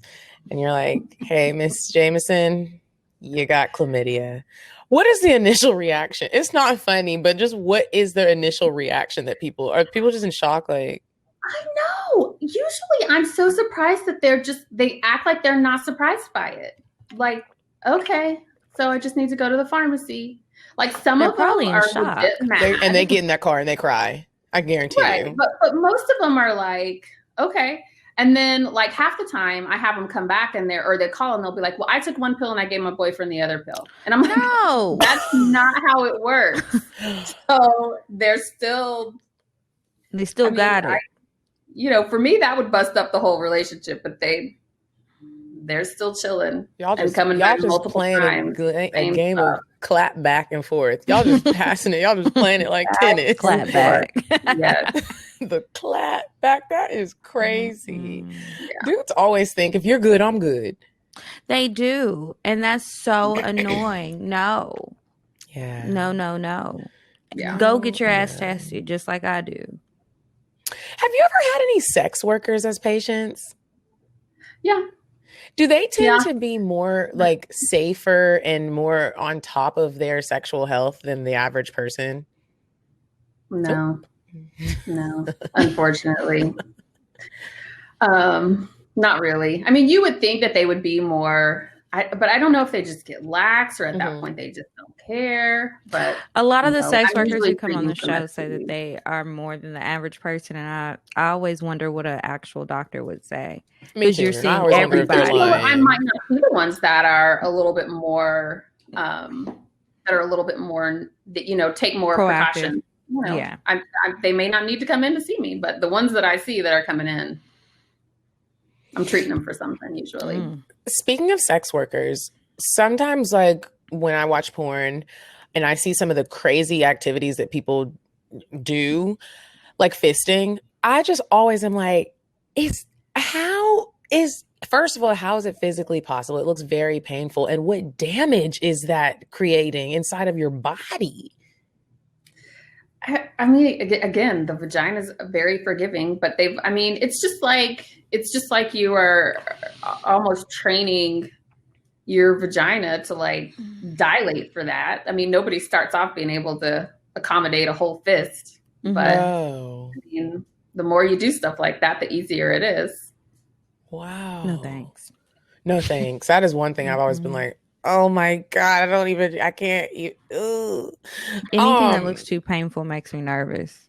and you're like, hey, Miss Jameson, you got chlamydia. What is the initial reaction? It's not funny, but just what is the initial reaction that are people just in shock? Like, I know. Usually I'm so surprised that they act like they're not surprised by it. Like, okay, So I just need to go to the pharmacy. Like some They're of them probably in are shock. legit mad. And they get in that car and they cry. I guarantee you. But most of them are like, okay. And then like half the time I have them come back and they call and they'll be like, well, I took one pill and I gave my boyfriend the other pill. And I'm like, No, that's not how it works. So they still got it. For me, that would bust up the whole relationship, but they're still chilling. Y'all just multiple playing times. a game of clap back and forth. Y'all just passing it. Y'all just playing it like tennis. Clap back. Yes. The clap back. That is crazy. Mm-hmm. Yeah. Dudes always think if you're good, I'm good. They do. And that's so annoying. No. Yeah. No. Yeah. Go get your ass tested just like I do. Have you ever had any sex workers as patients? Yeah. Do they tend to be more like safer and more on top of their sexual health than the average person? No, unfortunately. Not really. I mean, you would think that they would be more, but I don't know if they just get lax or at that point they just don't care. But a lot of the sex I'm workers usually who come on the treating them show as say that food. they are more than the average person, and I always wonder what an actual doctor would say. Me Because too. you're I seeing always wonder if they're everybody. lying. I might not be the ones that are a little bit more, that take more Proactive. precautions. Yeah. They may not need to come in to see me, but the ones that I see that are coming in, I'm treating them for something usually. Speaking of sex workers, sometimes like when I watch porn and I see some of the crazy activities that people do, like fisting, I just always am like, first of all, how is it physically possible? It looks very painful. And what damage is that creating inside of your body? I mean, again, the vagina is very forgiving, but it's just like you are almost training your vagina to like dilate for that. I mean, nobody starts off being able to accommodate a whole fist, but I mean, the more you do stuff like that, the easier it is. Wow. No thanks. No thanks. That is one thing I've always been like, oh my God, I can't eat. Ugh. Anything that looks too painful makes me nervous.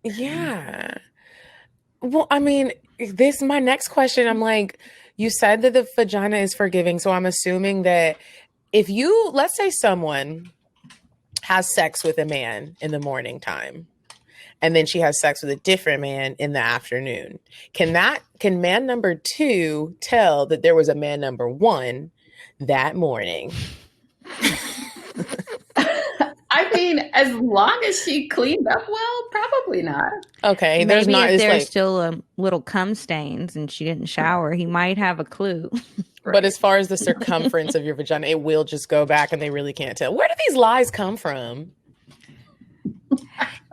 Yeah. Well, I mean, my next question, I'm like, you said that the vagina is forgiving. So I'm assuming that let's say someone has sex with a man in the morning time, and then she has sex with a different man in the afternoon. Can man number 2 tell that there was a man number 1 that morning? I mean, as long as she cleaned up well, probably not. Okay, Maybe if there's still little cum stains and she didn't shower, he might have a clue. But as far as the circumference of your vagina, it will just go back and they really can't tell. Where do these lies come from?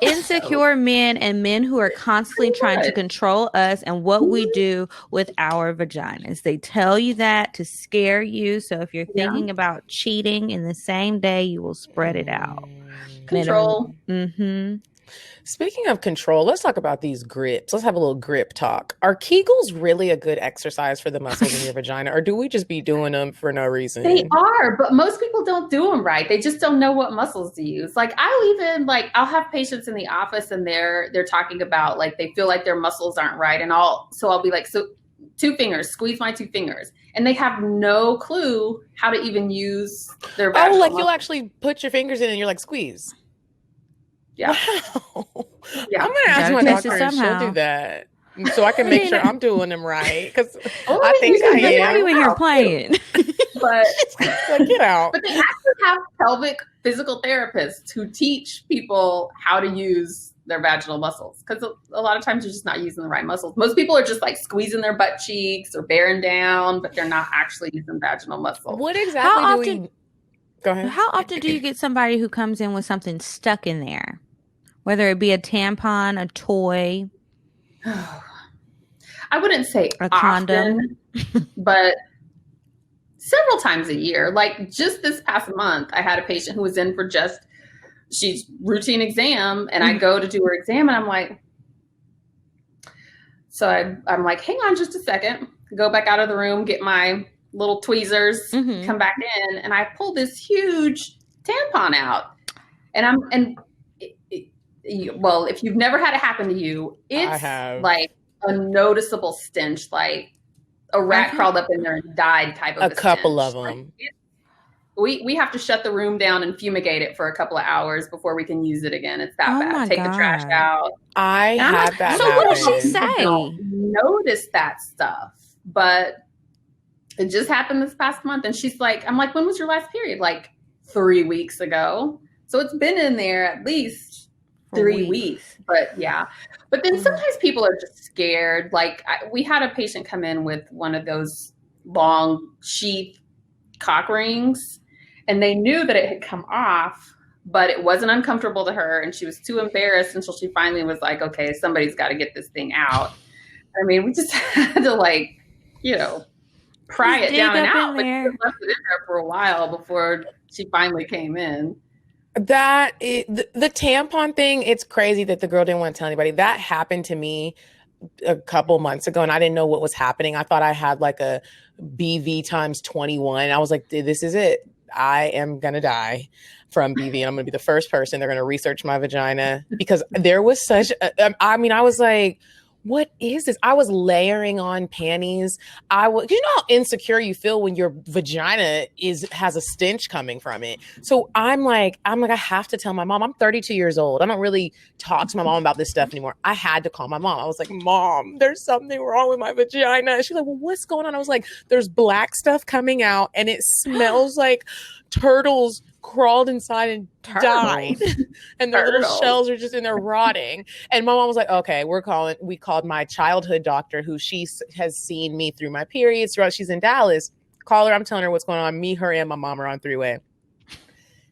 Insecure men and men who are constantly trying to control us and what we do with our vaginas. They tell you that to scare you. So if you're thinking about cheating in the same day, you will spread it out. Control. Speaking of control, let's talk about these grips. Let's have a little grip talk. Are Kegels really a good exercise for the muscles in your vagina, or do we just be doing them for no reason? They are, but most people don't do them right. They just don't know what muscles to use. Like I'll have patients in the office and they're talking about like they feel like their muscles aren't right, and so I'll be like, so 2 fingers, squeeze my 2 fingers, and they have no clue how to even use their vaginal muscles. You'll actually put your fingers in and you're like, squeeze. Yeah. Wow. Yeah. I'm going to ask my doctor and she'll do that so I can make sure I'm doing them right. Because I think I am. Why are you in here playing? But get out. But they actually have pelvic physical therapists who teach people how to use their vaginal muscles. Because a lot of times you're just not using the right muscles. Most people are just like squeezing their butt cheeks or bearing down, but they're not actually using vaginal muscles. What exactly Go ahead. How often do you get somebody who comes in with something stuck in there? Whether it be a tampon, a toy. I wouldn't say a often, condom, but several times a year. Like just this past month, I had a patient who was in for she's routine exam, and I go to do her exam, and I'm like, I'm like, hang on just a second. Go back out of the room, get my little tweezers, come back in, and I pull this huge tampon out. Well, if you've never had it happen to you, it's like a noticeable stench, like a rat crawled up in there and died type of a couple stench. of them. Like, we have to shut the room down and fumigate it for a couple of hours before we can use it again. It's that bad. Take the trash out. I had that. So what did she say? I don't notice that stuff, but it just happened this past month. And she's like, I'm like, when was your last period? Like 3 weeks ago. So it's been in there at least 3 weeks. But yeah. But then sometimes people are just scared. Like we had a patient come in with one of those long sheath cock rings, and they knew that it had come off, but it wasn't uncomfortable to her. And she was too embarrassed until she finally was like, okay, somebody's got to get this thing out. I mean, we just had to pry it down and out. But she left it in there for a while before she finally came in. The tampon thing, it's crazy that the girl didn't want to tell anybody. That happened to me a couple months ago, and I didn't know what was happening. I thought I had like a BV times 21. I was like, this is it. I am going to die from BV, and I'm going to be the first person. They're going to research my vagina, because there was such I was like, what is this? I was layering on panties. You know how insecure you feel when your vagina has a stench coming from it. So I'm like, I have to tell my mom. I'm 32 years old. I don't really talk to my mom about this stuff anymore. I had to call my mom. I was like, Mom, there's something wrong with my vagina. And she's like, well, what's going on? I was like, there's black stuff coming out, and it smells like turtles crawled inside and died, and their little shells are just in there rotting. And my mom was like, okay, we called my childhood doctor, who she has seen me through my periods throughout. She's in Dallas. Call her. I'm telling her what's going on. Me, her, and my mom are on three-way.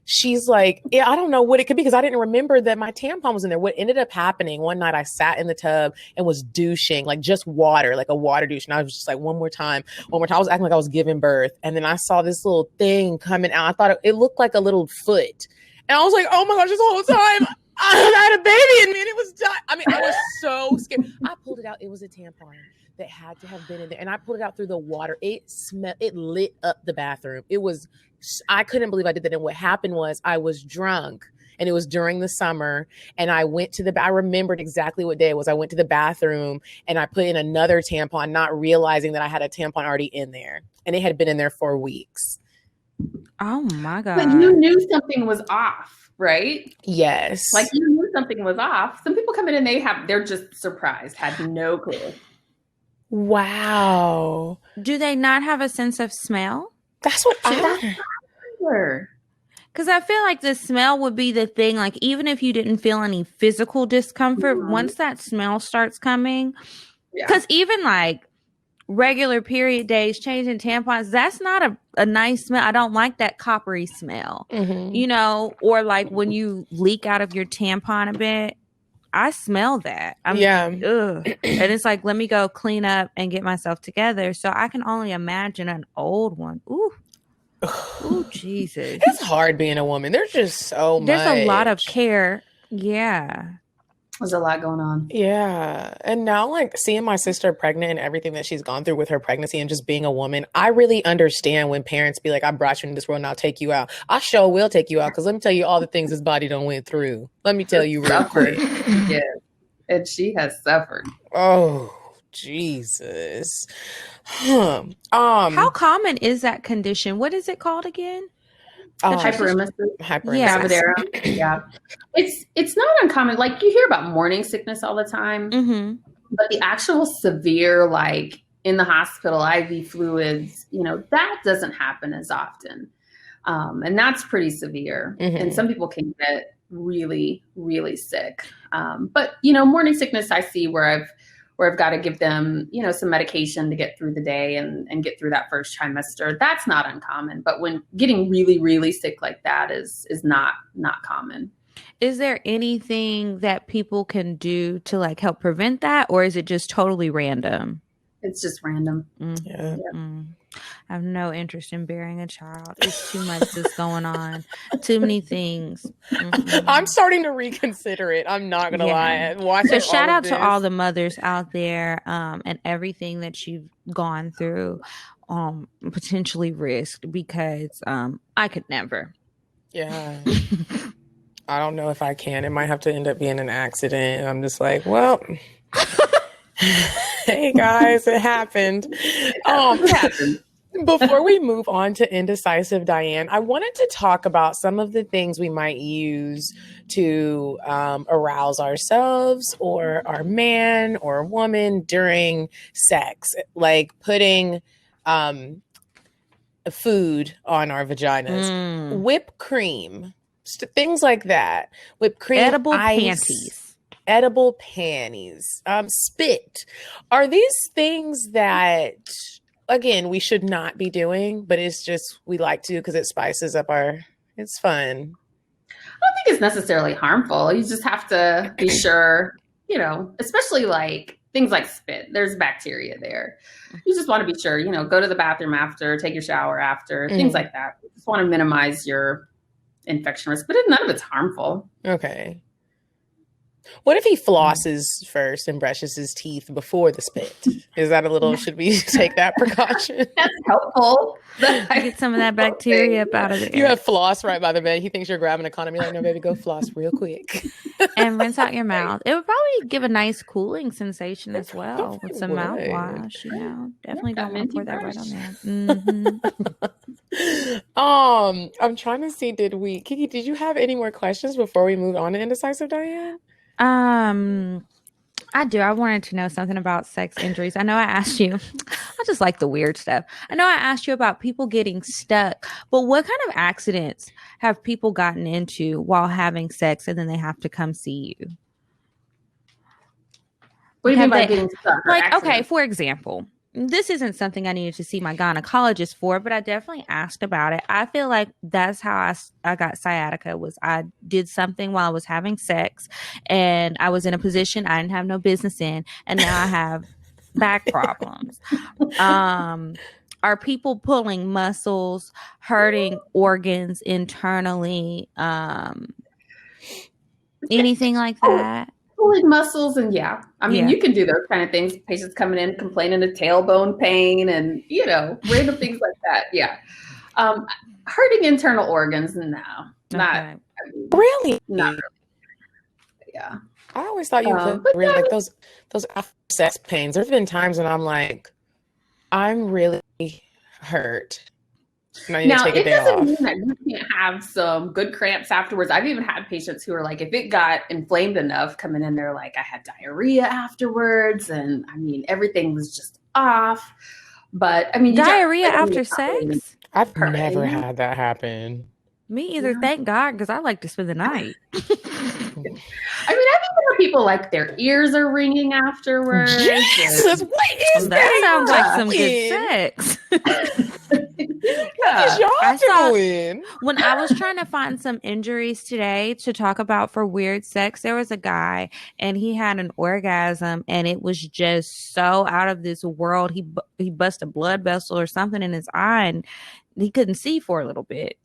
She's like, yeah, I don't know what it could be, because I didn't remember that my tampon was in there. What ended up happening one night, I sat in the tub and was douching, like just water, like a water douche. And I was just like, one more time. I was acting like I was giving birth. And then I saw this little thing coming out. I thought it looked like a little foot. And I was like, oh my gosh, this whole time I had a baby in me and it was dying. I mean, I was so scared. I pulled it out. It was a tampon that had to have been in there. And I pulled it out through the water. It lit up the bathroom. I couldn't believe I did that. And what happened was I was drunk, and it was during the summer, and I remembered exactly what day it was. I went to the bathroom and I put in another tampon, not realizing that I had a tampon already in there, and it had been in there for weeks. Oh my God. But you knew something was off, right? Yes. Like you knew something was off. Some people come in and they're just surprised, had no clue. Wow. Do they not have a sense of smell? That's what I wonder. Because I feel like the smell would be the thing. Like, even if you didn't feel any physical discomfort, once that smell starts coming, because even like regular period days, changing tampons, that's not a nice smell. I don't like that coppery smell, or like when you leak out of your tampon a bit. I smell that. Ugh. And it's like, let me go clean up and get myself together. So I can only imagine an old one. Ooh. Ooh, Jesus. It's hard being a woman. There's just so much. There's a lot of care. Yeah. There's a lot going on. Yeah. And now, like, seeing my sister pregnant and everything that she's gone through with her pregnancy and just being a woman, I really understand when parents be like, I brought you into this world and I'll take you out. I sure will take you out, because let me tell you all the things this body done went through. Let me tell you real quick. Yeah. And she has suffered. Oh, Jesus. How common is that condition? What is it called again? Hyperemesis. Hyperemesis. Yeah. It's not uncommon. Like, you hear about morning sickness all the time, but the actual severe, like in the hospital, IV fluids, that doesn't happen as often. And that's pretty severe. And some people can get really, really sick. But morning sickness, I see where I've got to give them, some medication to get through the day and get through that first trimester. That's not uncommon. But when getting really, really sick like that is not common. Is there anything that people can do to like help prevent that, or is it just totally random? It's just random. Yeah. I have no interest in bearing a child. It's too much that's going on. Too many things. I'm starting to reconsider it. I'm not going to lie. So shout out to all the mothers out there and everything that you've gone through potentially risked because I could never. Yeah. I don't know if I can. It might have to end up being an accident. I'm just like, well, hey guys, it happened. It happened. Before we move on to Indecisive Diane, I wanted to talk about some of the things we might use to arouse ourselves or our man or woman during sex, like putting food on our vaginas, whipped cream, things like that. Whipped cream, Edible ice, panties. Edible panties, spit. Are these things that, again, we should not be doing, but it's just we like to because it spices up it's fun. I don't think it's necessarily harmful. You just have to be sure, especially like things like spit. There's bacteria there. You just want to be sure, go to the bathroom after, take your shower after, things like that. You just want to minimize your infection risk, but none of it's harmful. Okay. What if he flosses first and brushes his teeth before the spit? Is that should we take that precaution? That's helpful. Get some of that bacteria up out of there. You have floss right by the bed. He thinks you're grabbing a condom. You're like, no, baby, go floss real quick. And rinse out your mouth. It would probably give a nice cooling sensation as well with some mouthwash. Definitely don't want to pour that right on there. I'm trying to see. Kiki? Did you have any more questions before we move on to Indecisive Diane? I do. I wanted to know something about sex injuries. I know I asked you. I just like the weird stuff. I know I asked you about people getting stuck, but what kind of accidents have people gotten into while having sex and then they have to come see you? What do you mean by getting stuck? Like, okay, for example, this isn't something I needed to see my gynecologist for, but I definitely asked about it. I feel like that's how I got sciatica. Was I did something while I was having sex and I was in a position I didn't have no business in, and now I have back problems. Are people pulling muscles, hurting organs internally? Anything like that? Pulling muscles, and you can do those kind of things. Patients coming in complaining of tailbone pain and random things like that. Hurting internal organs, not really. Not really. Yeah, I always thought you could really like those after sex pains. There's been times when I'm like, I'm really hurt. Now it doesn't mean that you can't have some good cramps afterwards. I've even had patients who are like, if it got inflamed enough coming in there, like I had diarrhea afterwards, and everything was just off. But diarrhea after sex? I've never had that happen. Me either, thank God, because I like to spend the night. I've even heard people like their ears are ringing afterwards. Jesus, what is that? That sounds like some good sex. What is y'all doing? When I was trying to find some injuries today to talk about for weird sex, there was a guy and he had an orgasm and it was just so out of this world. He busted a blood vessel or something in his eye and he couldn't see for a little bit.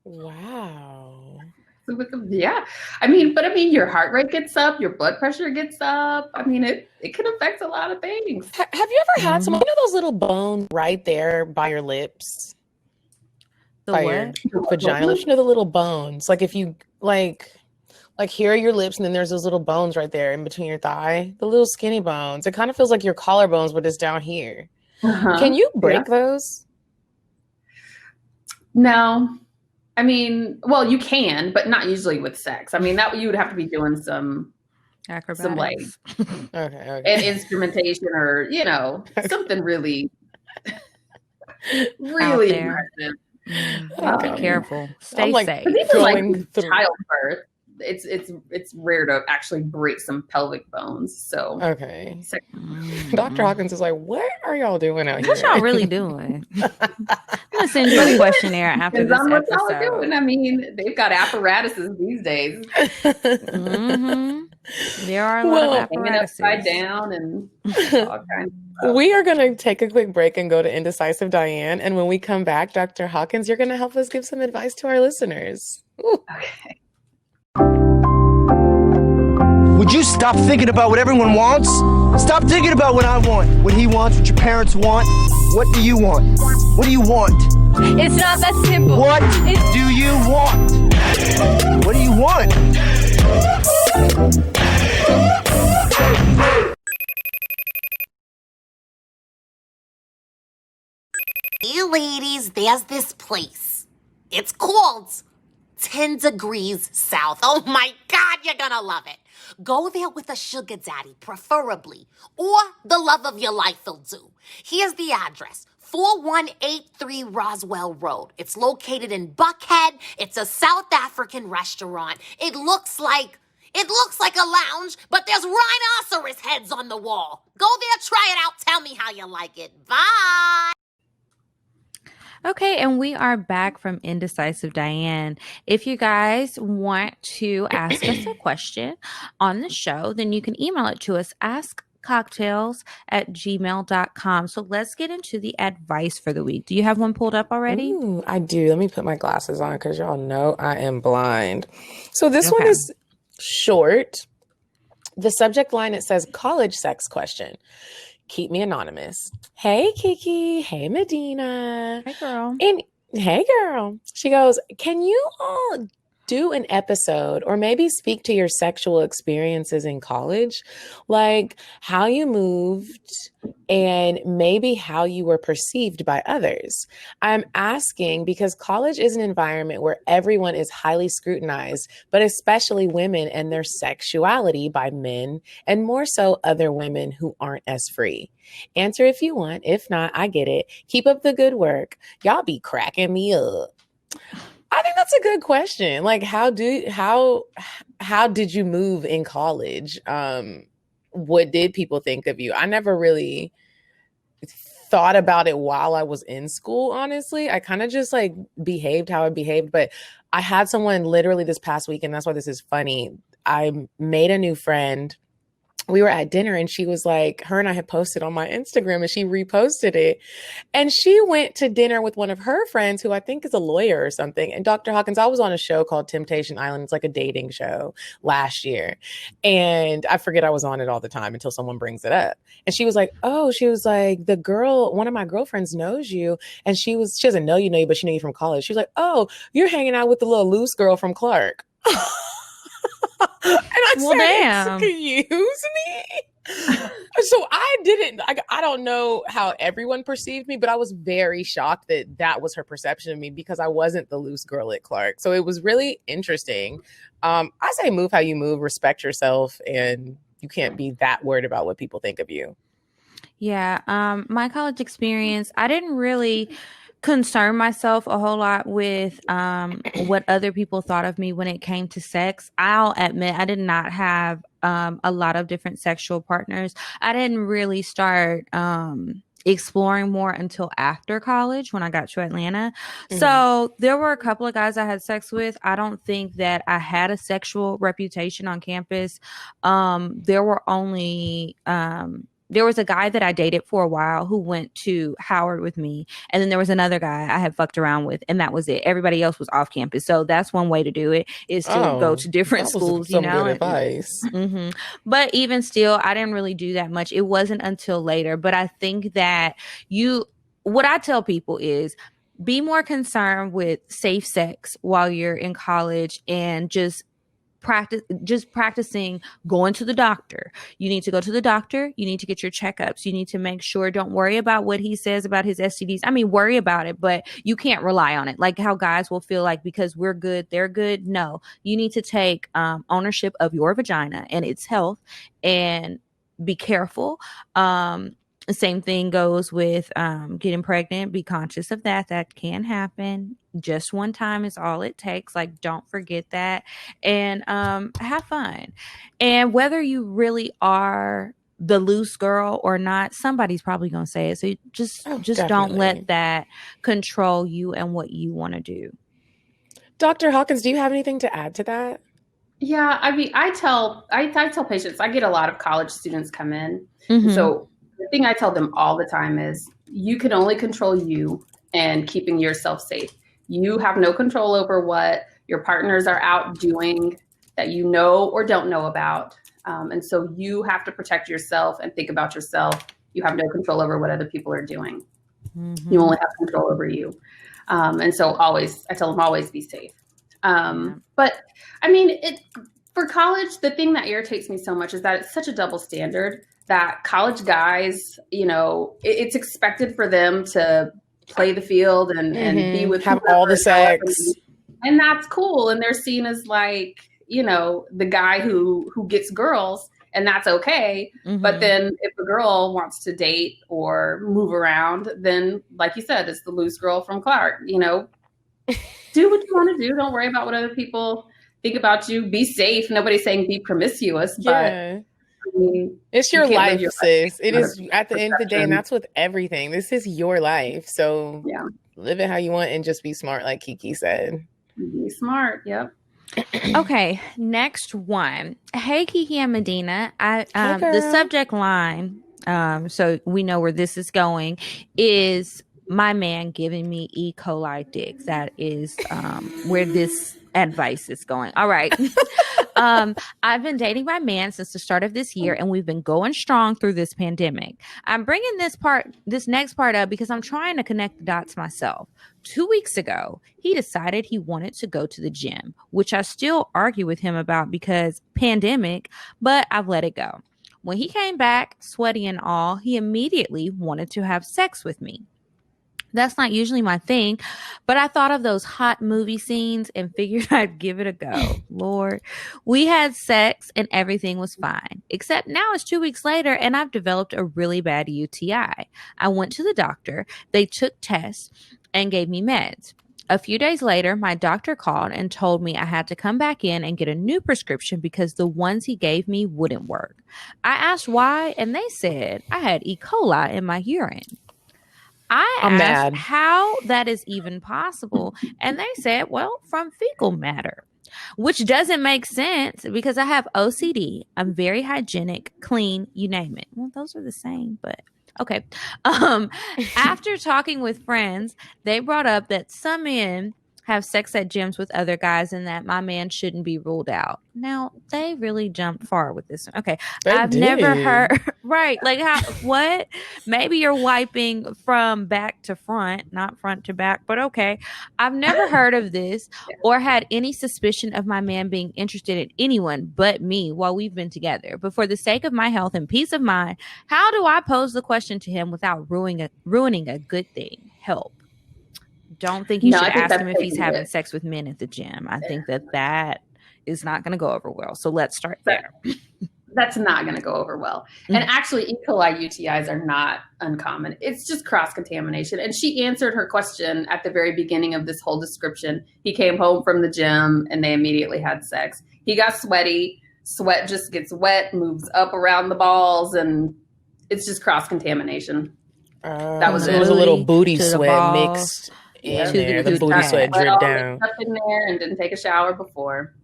Wow. Yeah. Your heart rate gets up, your blood pressure gets up. It can affect a lot of things. Have you ever had some, those little bones right there by your lips? Your vagina lips? The little bones. Like if you like here are your lips and then there's those little bones right there in between your thigh. The little skinny bones. It kind of feels like your collarbones, but it's down here. Can you break those? No. You can, but not usually with sex. That you would have to be doing some acrobatics, some legs, okay, and instrumentation, or something really, really impressive. Be careful. Stay safe. But even like childbirth, it's rare to actually break some pelvic bones. So okay, Dr. Hawkins is like, what are y'all doing out here? What y'all really doing? I'm gonna send you a questionnaire after this what episode. Y'all are doing. They've got apparatuses these days. There are a lot of apparatuses. Upside down and all kinds of stuff. We are going to take a quick break and go to Indecisive Diane. And when we come back, Dr. Hawkins, you're going to help us give some advice to our listeners. Ooh. Okay. Would you stop thinking about what everyone wants? Stop thinking about what I want, what he wants, what your parents want. What do you want? What do you want? It's not that simple. What do you want? What do you want? Hey ladies, there's this place. It's called 10 Degrees South. Oh my God, you're gonna love it. Go there with a sugar daddy, preferably, or the love of your life will do. Here's the address. 4183 Roswell Road. It's located in Buckhead. It's a South African restaurant. It looks like a lounge, but there's rhinoceros heads on the wall. Go there, try it out, tell me how you like it. Bye! Okay, and we are back from Indecisive Diane. If you guys want to ask us a question on the show, then you can email it to us, askcocktails@gmail.com. So let's get into the advice for the week. Do you have one pulled up already? Ooh, I do. Let me put my glasses on because y'all know I am blind. So this one is short. The subject line, it says college sex question. Keep me anonymous. Hey, Kiki. Hey, Medina. Hey, girl. And hey, girl. She goes, can you all do an episode or maybe speak to your sexual experiences in college? Like how you moved and maybe how you were perceived by others. I'm asking because college is an environment where everyone is highly scrutinized, but especially women and their sexuality by men and more so other women who aren't as free. Answer if you want. If not, I get it. Keep up the good work. Y'all be cracking me up. I think that's a good question. Like, how did you move in college? What did people think of you? I never really thought about it while I was in school, honestly. I kind of just like behaved how I behaved, but I had someone literally this past week, and that's why this is funny. I made a new friend. We were at dinner and she was like, her and I had posted on my Instagram and she reposted it. And she went to dinner with one of her friends who I think is a lawyer or something. And Dr. Hawkins, I was on a show called Temptation Island. It's like a dating show last year. And I forget I was on it all the time until someone brings it up. And she was like, the girl, one of my girlfriends knows you. And she doesn't know you, but she knew you from college. She was like, oh, you're hanging out with the little loose girl from Clark. And I said, damn. Excuse me? So I don't know how everyone perceived me, but I was very shocked that that was her perception of me because I wasn't the loose girl at Clark. So it was really interesting. I say move how you move, respect yourself, and you can't be that worried about what people think of you. Yeah. My college experience, I didn't really concern myself a whole lot with what other people thought of me when it came to sex. I'll admit I did not have a lot of different sexual partners. I didn't really start exploring more until after college when I got to Atlanta. Mm-hmm. So there were a couple of guys I had sex with. I don't think that I had a sexual reputation on campus. There was a guy that I dated for a while who went to Howard with me. And then there was another guy I had fucked around with, and that was it. Everybody else was off campus. So that's one way to do it, is to go to different schools, Good advice. Mm-hmm. But even still, I didn't really do that much. It wasn't until later. But I think that what I tell people is be more concerned with safe sex while you're in college and just practicing going to the doctor. You need to go to the doctor. You need to get your checkups. You need to make sure, don't worry about what he says about his STDs. I mean, worry about it, but you can't rely on it. Like how guys will feel like because we're good, they're good. No, you need to take ownership of your vagina and its health and be careful. Same thing goes with getting pregnant. Be conscious of that. That can happen. Just one time is all it takes. Like, don't forget that. And have fun. And whether you really are the loose girl or not, somebody's probably going to say it. So just don't let that control you and what you want to do. Dr. Hawkins, do you have anything to add to that? Yeah, I mean, I tell patients, I get a lot of college students come in. Mm-hmm. So the thing I tell them all the time is you can only control you and keeping yourself safe. You have no control over what your partners are out doing that you know or don't know about. And so you have to protect yourself and think about yourself. You have no control over what other people are doing. You only have control over you. And so I tell them always be safe. But I mean, for college, the thing that irritates me so much is that it's such a double standard that college guys, it's expected for them to play the field and be with have all the sex. And that's cool. And they're seen as like, the guy who gets girls, and that's okay. But then if a girl wants to date or move around, then like you said, it's the loose girl from Clark, do what you want to do. Don't worry about what other people think about you. Be safe. Nobody's saying be promiscuous, but it's your life, sis. It is at the end of the day, and that's with everything. This is your life. So live it how you want and just be smart, like Kiki said. Be smart. Yep. Okay, next one. Hey, Kiki and Medina. The subject line, so we know where this is going, is my man giving me E. coli dick. That is where this advice is going. All right. I've been dating my man since the start of this year, and we've been going strong through this pandemic. I'm bringing this next part up because I'm trying to connect the dots myself. 2 weeks ago, he decided he wanted to go to the gym, which I still argue with him about because pandemic, but I've let it go. When he came back, sweaty and all, he immediately wanted to have sex with me. That's not usually my thing, but I thought of those hot movie scenes and figured I'd give it a go. Lord, we had sex and everything was fine, except now it's 2 weeks later and I've developed a really bad UTI. I went to the doctor. They took tests and gave me meds. A few days later, my doctor called and told me I had to come back in and get a new prescription because the ones he gave me wouldn't work. I asked why, and they said I had E. coli in my urine. I'm asked how that is even possible, and they said, well, from fecal matter, which doesn't make sense because I have OCD. I'm very hygienic, clean, you name it. Well, those are the same, but okay. After talking with friends, they brought up that some men have sex at gyms with other guys and that my man shouldn't be ruled out. Now, they really jumped far with this. Okay. I've never heard, right. Like what? Maybe you're wiping from back to front, not front to back, but okay. I've never heard of this or had any suspicion of my man being interested in anyone but me while we've been together. But for the sake of my health and peace of mind, how do I pose the question to him without ruining a good thing? Help. Don't think you should ask him if he's having sex with men at the gym. I think that is not going to go over well. So let's start there. That's not going to go over well. And actually, E. coli UTIs are not uncommon. It's just cross-contamination. And she answered her question at the very beginning of this whole description. He came home from the gym and they immediately had sex. He got sweaty. Sweat just gets wet, moves up around the balls, and it's just cross-contamination. That was it. It was a little booty sweat mixed in there. The booty sweat dripped down. Up in there and didn't take a shower before.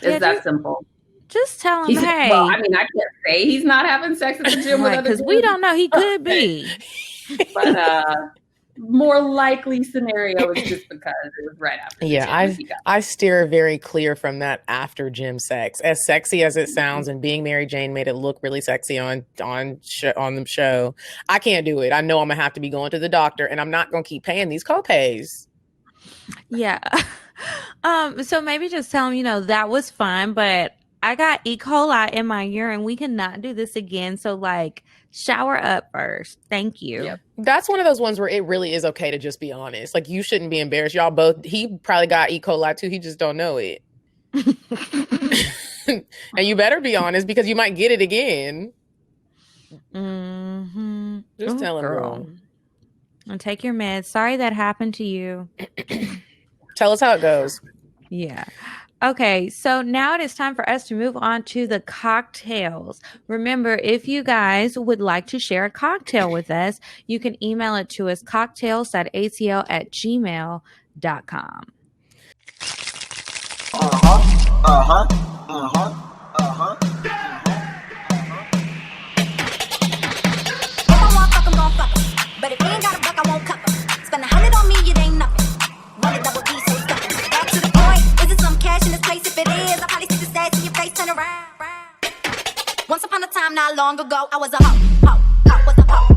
It's that simple. Just tell him, hey. Well, I mean, I can't say he's not having sex at the gym with other because we don't know. He could be. But more likely scenario is just because it was right after. I steer very clear from that after gym sex. As sexy as it sounds, and being Mary Jane made it look really sexy on the show. I can't do it. I know I'm gonna have to be going to the doctor, and I'm not gonna keep paying these copays. Yeah. So maybe just tell him, that was fine, but I got E. coli in my urine. We cannot do this again. So shower up first. Thank you. Yep. That's one of those ones where it really is okay to just be honest. Like, you shouldn't be embarrassed. Y'all both, he probably got E. coli too. He just don't know it. And you better be honest because you might get it again. Mm-hmm. Just tell him, girl. And take your meds. Sorry that happened to you. Tell us how it goes. Yeah. Okay, so now it is time for us to move on to the cocktails. Remember, if you guys would like to share a cocktail with us, you can email it to us, cocktails.atl@gmail.com. If I want fuck, I'm gon' fuck 'em. But if he ain't got a buck, I won't cuff 'em. Spend 100 on me, it ain't nothing. Run a double D, so stuff it. Back to the point. Is it some cash in this place? If it is, I'll probably stick the stats in your face, turn around. long ago I was a hoe, was a hoe,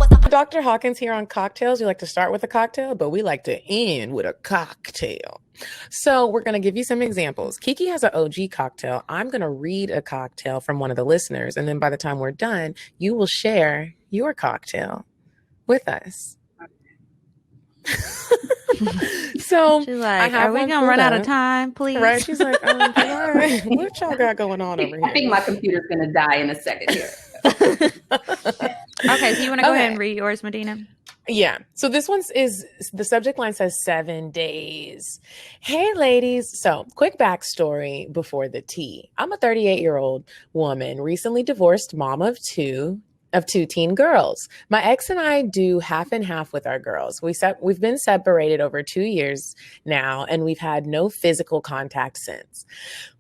was a Dr. Hawkins here on CockTales. We like to start with a cocktail, but we like to end with a cocktail. So we're going to give you some examples. Kiki has an OG cocktail. I'm going to read a cocktail from one of the listeners. And then by the time we're done, you will share your cocktail with us. So she's like, are we gonna run out of time, please? Right? She's like, what y'all got going on over here? I think my computer's gonna die in a second here. Okay, so you want to go ahead and read yours, Medina? Yeah. So this one's is the subject line says 7 days. Hey, ladies. So quick backstory before the tea. I'm a 38-year-old woman, recently divorced mom of two teen girls. My ex and I do half and half with our girls. We've been separated over 2 years now, and we've had no physical contact since.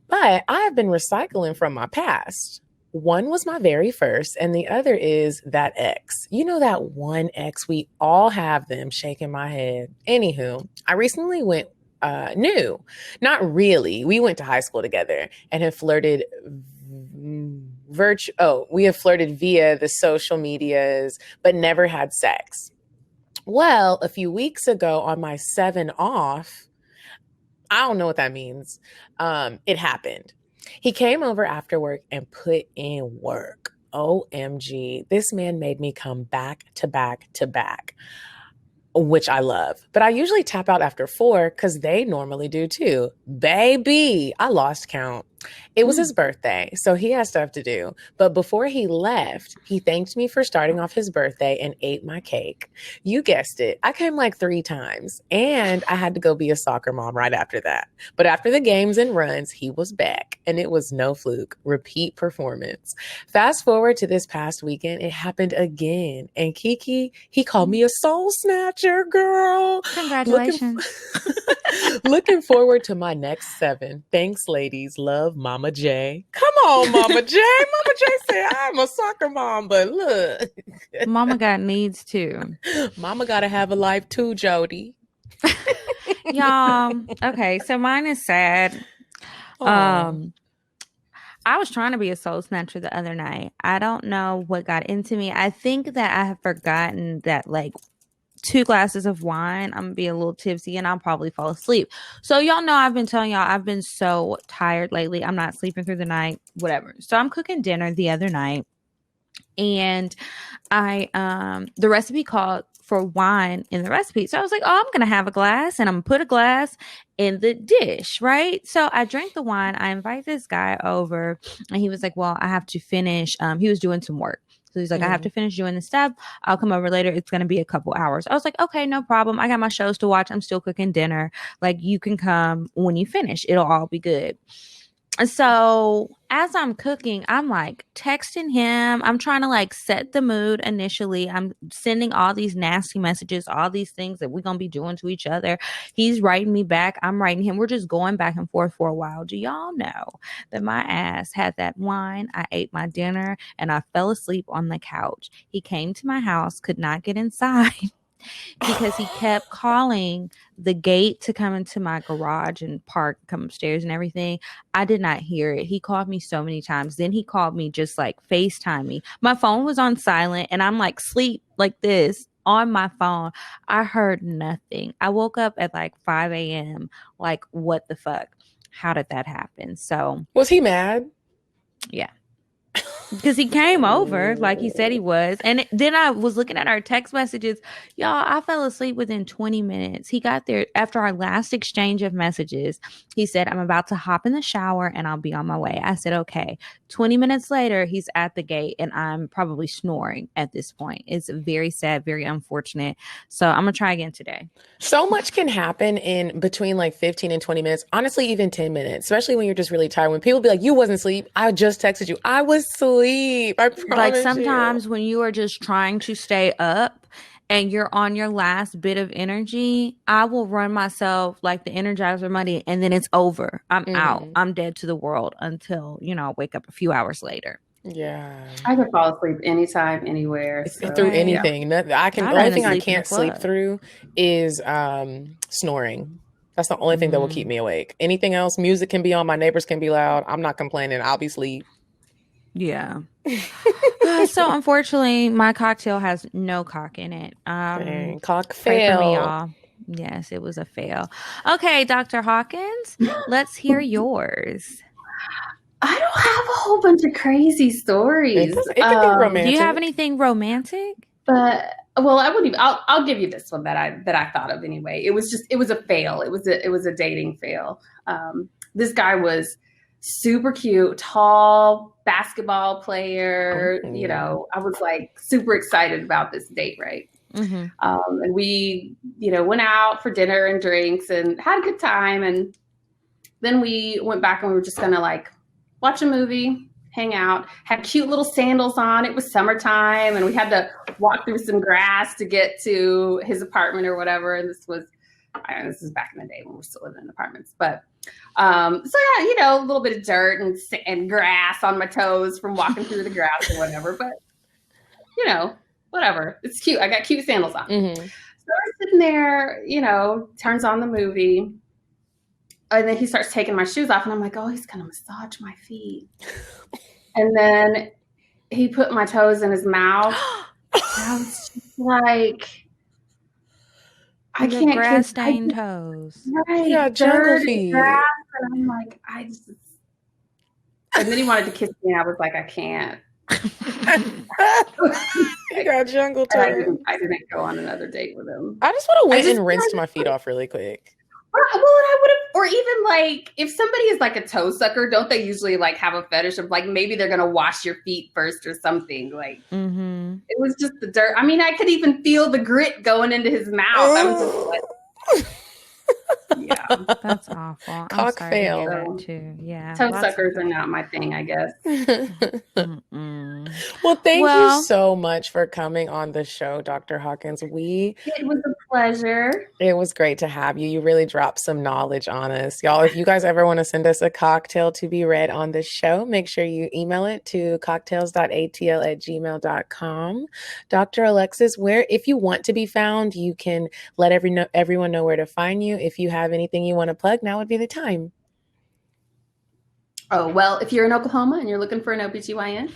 But I have been recycling from my past. One was my very first, and the other is that ex. You know, that one ex, we all have them, shaking my head. Anywho, I recently went new. Not really. We went to high school together and have flirted we have flirted via the social medias, but never had sex. Well, a few weeks ago on my 7 off, I don't know what that means. It happened. He came over after work and put in work. OMG. This man made me come back to back to back, which I love. But I usually tap out after 4 because they normally do too. Baby, I lost count. It was his birthday, so he has stuff to do. But before he left, he thanked me for starting off his birthday and ate my cake. You guessed it. I came like 3 times, and I had to go be a soccer mom right after that. But after the games and runs, he was back, and it was no fluke. Repeat performance. Fast forward to this past weekend, it happened again. And Kiki, he called me a soul snatcher, girl. Congratulations. Looking forward to my next 7. Thanks, ladies. Love, Mama J. Come on, Mama J. Mama J said, I'm a soccer mom, but look. Mama got needs too. Mama got to have a life too, Jody. Y'all. Okay, so mine is sad. I was trying to be a soul snatcher the other night. I don't know what got into me. I think that I have forgotten that, like, 2 glasses of wine, I'm gonna be a little tipsy and I'll probably fall asleep. So y'all know I've been telling y'all I've been so tired lately. I'm not sleeping through the night, whatever. So I'm cooking dinner the other night, and I the recipe called for wine in the recipe. So I was like, oh, I'm gonna have a glass and I'm gonna put a glass in the dish, right? So I drank the wine. I invite this guy over, and he was like, well, I have to finish. He was doing some work. So he's like, I have to finish doing this stuff. I'll come over later. It's going to be a couple hours. I was like, okay, no problem. I got my shows to watch. I'm still cooking dinner. Like, you can come when you finish. It'll all be good. And so as I'm cooking, I'm like texting him. I'm trying to like set the mood initially. I'm sending all these nasty messages, all these things that we're going to be doing to each other. He's writing me back. I'm writing him. We're just going back and forth for a while. Do y'all know that my ass had that wine? I ate my dinner and I fell asleep on the couch. He came to my house, could not get inside. Because he kept calling the gate to come into my garage and park, come upstairs and everything. I did not hear it. He called me so many times. Then he called me just like FaceTime me. My phone was on silent and I'm like sleep like this on my phone. I heard nothing. I woke up at like 5 a.m. Like, what the fuck? How did that happen? So was he mad? Yeah. Because he came over like he said he was. And then I was looking at our text messages. Y'all, I fell asleep within 20 minutes. He got there after our last exchange of messages. He said, I'm about to hop in the shower and I'll be on my way. I said, okay. 20 minutes later, he's at the gate and I'm probably snoring at this point. It's very sad, very unfortunate. So I'm going to try again today. So much can happen in between like 15 and 20 minutes. Honestly, even 10 minutes, especially when you're just really tired. When people be like, you wasn't asleep. I just texted you. I was asleep. I promise. Like sometimes when you are just trying to stay up and you're on your last bit of energy, I will run myself like the Energizer Bunny and then it's over. I'm out. I'm dead to the world until, I wake up a few hours later. Yeah. I can fall asleep anytime, anywhere. So, through anything. Yeah. The only thing I can't sleep through is snoring. That's the only thing that will keep me awake. Anything else, music can be on, my neighbors can be loud. I'm not complaining. I'll be asleep. Yeah. So unfortunately, my cocktail has no cock in it. Cock Pray for me, fail. y'all. Yes, it was a fail. Okay, Dr. Hawkins, let's hear yours. I don't have a whole bunch of crazy stories. It can be romantic. Do you have anything romantic? But well, I wouldn't even. I'll give you this one that I thought of anyway. It was a fail. It was a dating fail. This guy was super cute, tall basketball player. You know, I was like super excited about this date, right? Mm-hmm. And we, went out for dinner and drinks and had a good time. And then we went back and we were just gonna like watch a movie, hang out, had cute little sandals on. It was summertime and we had to walk through some grass to get to his apartment or whatever. And this was back in the day when we were still living in apartments. But so yeah, a little bit of dirt and grass on my toes from walking through the grass or whatever. But whatever. It's cute. I got cute sandals on. Mm-hmm. So we're sitting there, turns on the movie. And then he starts taking my shoes off and I'm like, oh, he's going to massage my feet. And then he put my toes in his mouth. I was just like, I can't. Grass-stained toes. Right. Yeah, jungle feet. Grass, and I'm like, and then he wanted to kiss me and I was like, I can't. You got jungle toes. I didn't go on another date with him. I just would have went and rinsed my feet off really quick. Well, I would have, or even like, if somebody is like a toe sucker, don't they usually like have a fetish of like, maybe they're going to wash your feet first or something? Like, It was just the dirt. I mean, I could even feel the grit going into his mouth. I was just like, yeah. That's awful. Cock fail. That too. Yeah. Toe suckers are not my thing, I guess. Well, thank you so much for coming on the show, Dr. Hawkins. It was a pleasure. It was great to have you. You really dropped some knowledge on us. Y'all, if you guys ever want to send us a cocktail to be read on the show, make sure you email it to cocktails.atl@gmail.com. Dr. Alexis, if you want to be found, you can let everyone know where to find you. If you have anything you want to plug, now would be the time. Oh, well, if you're in Oklahoma and you're looking for an OB-GYN,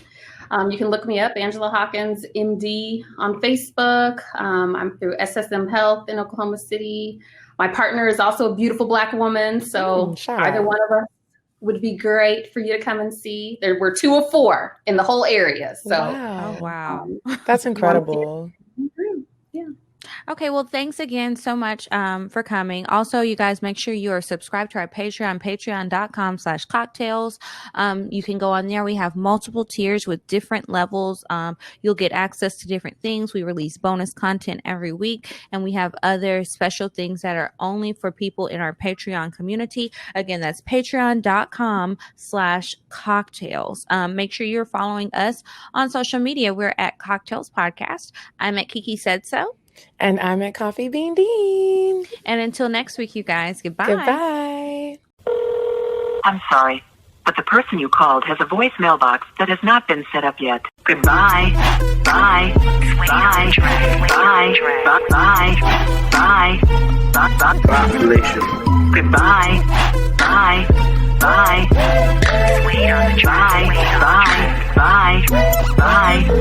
you can look me up, Angela Hawkins, MD, on Facebook. I'm through SSM Health in Oklahoma City. My partner is also a beautiful Black woman, so either one of us would be great for you to come and see. There were 2 of 4 in the whole area. So, wow. That's incredible. Yeah. Okay, well, thanks again so much for coming. Also, you guys, make sure you are subscribed to our Patreon, patreon.com/cocktails. You can go on there. We have multiple tiers with different levels. You'll get access to different things. We release bonus content every week, and we have other special things that are only for people in our Patreon community. Again, that's patreon.com/cocktails. Make sure you're following us on social media. We're at CockTales Podcast. I'm at Kiki Said So. And I'm at Coffee Bean Dean. And until next week, you guys, goodbye. Goodbye. I'm sorry, but the person you called has a voicemail box that has not been set up yet. Goodbye. Bye. Bye. Bye. Bye. Bye. Bye. Population. Goodbye. Bye. Bye. Bye. Bye. Bye. Bye.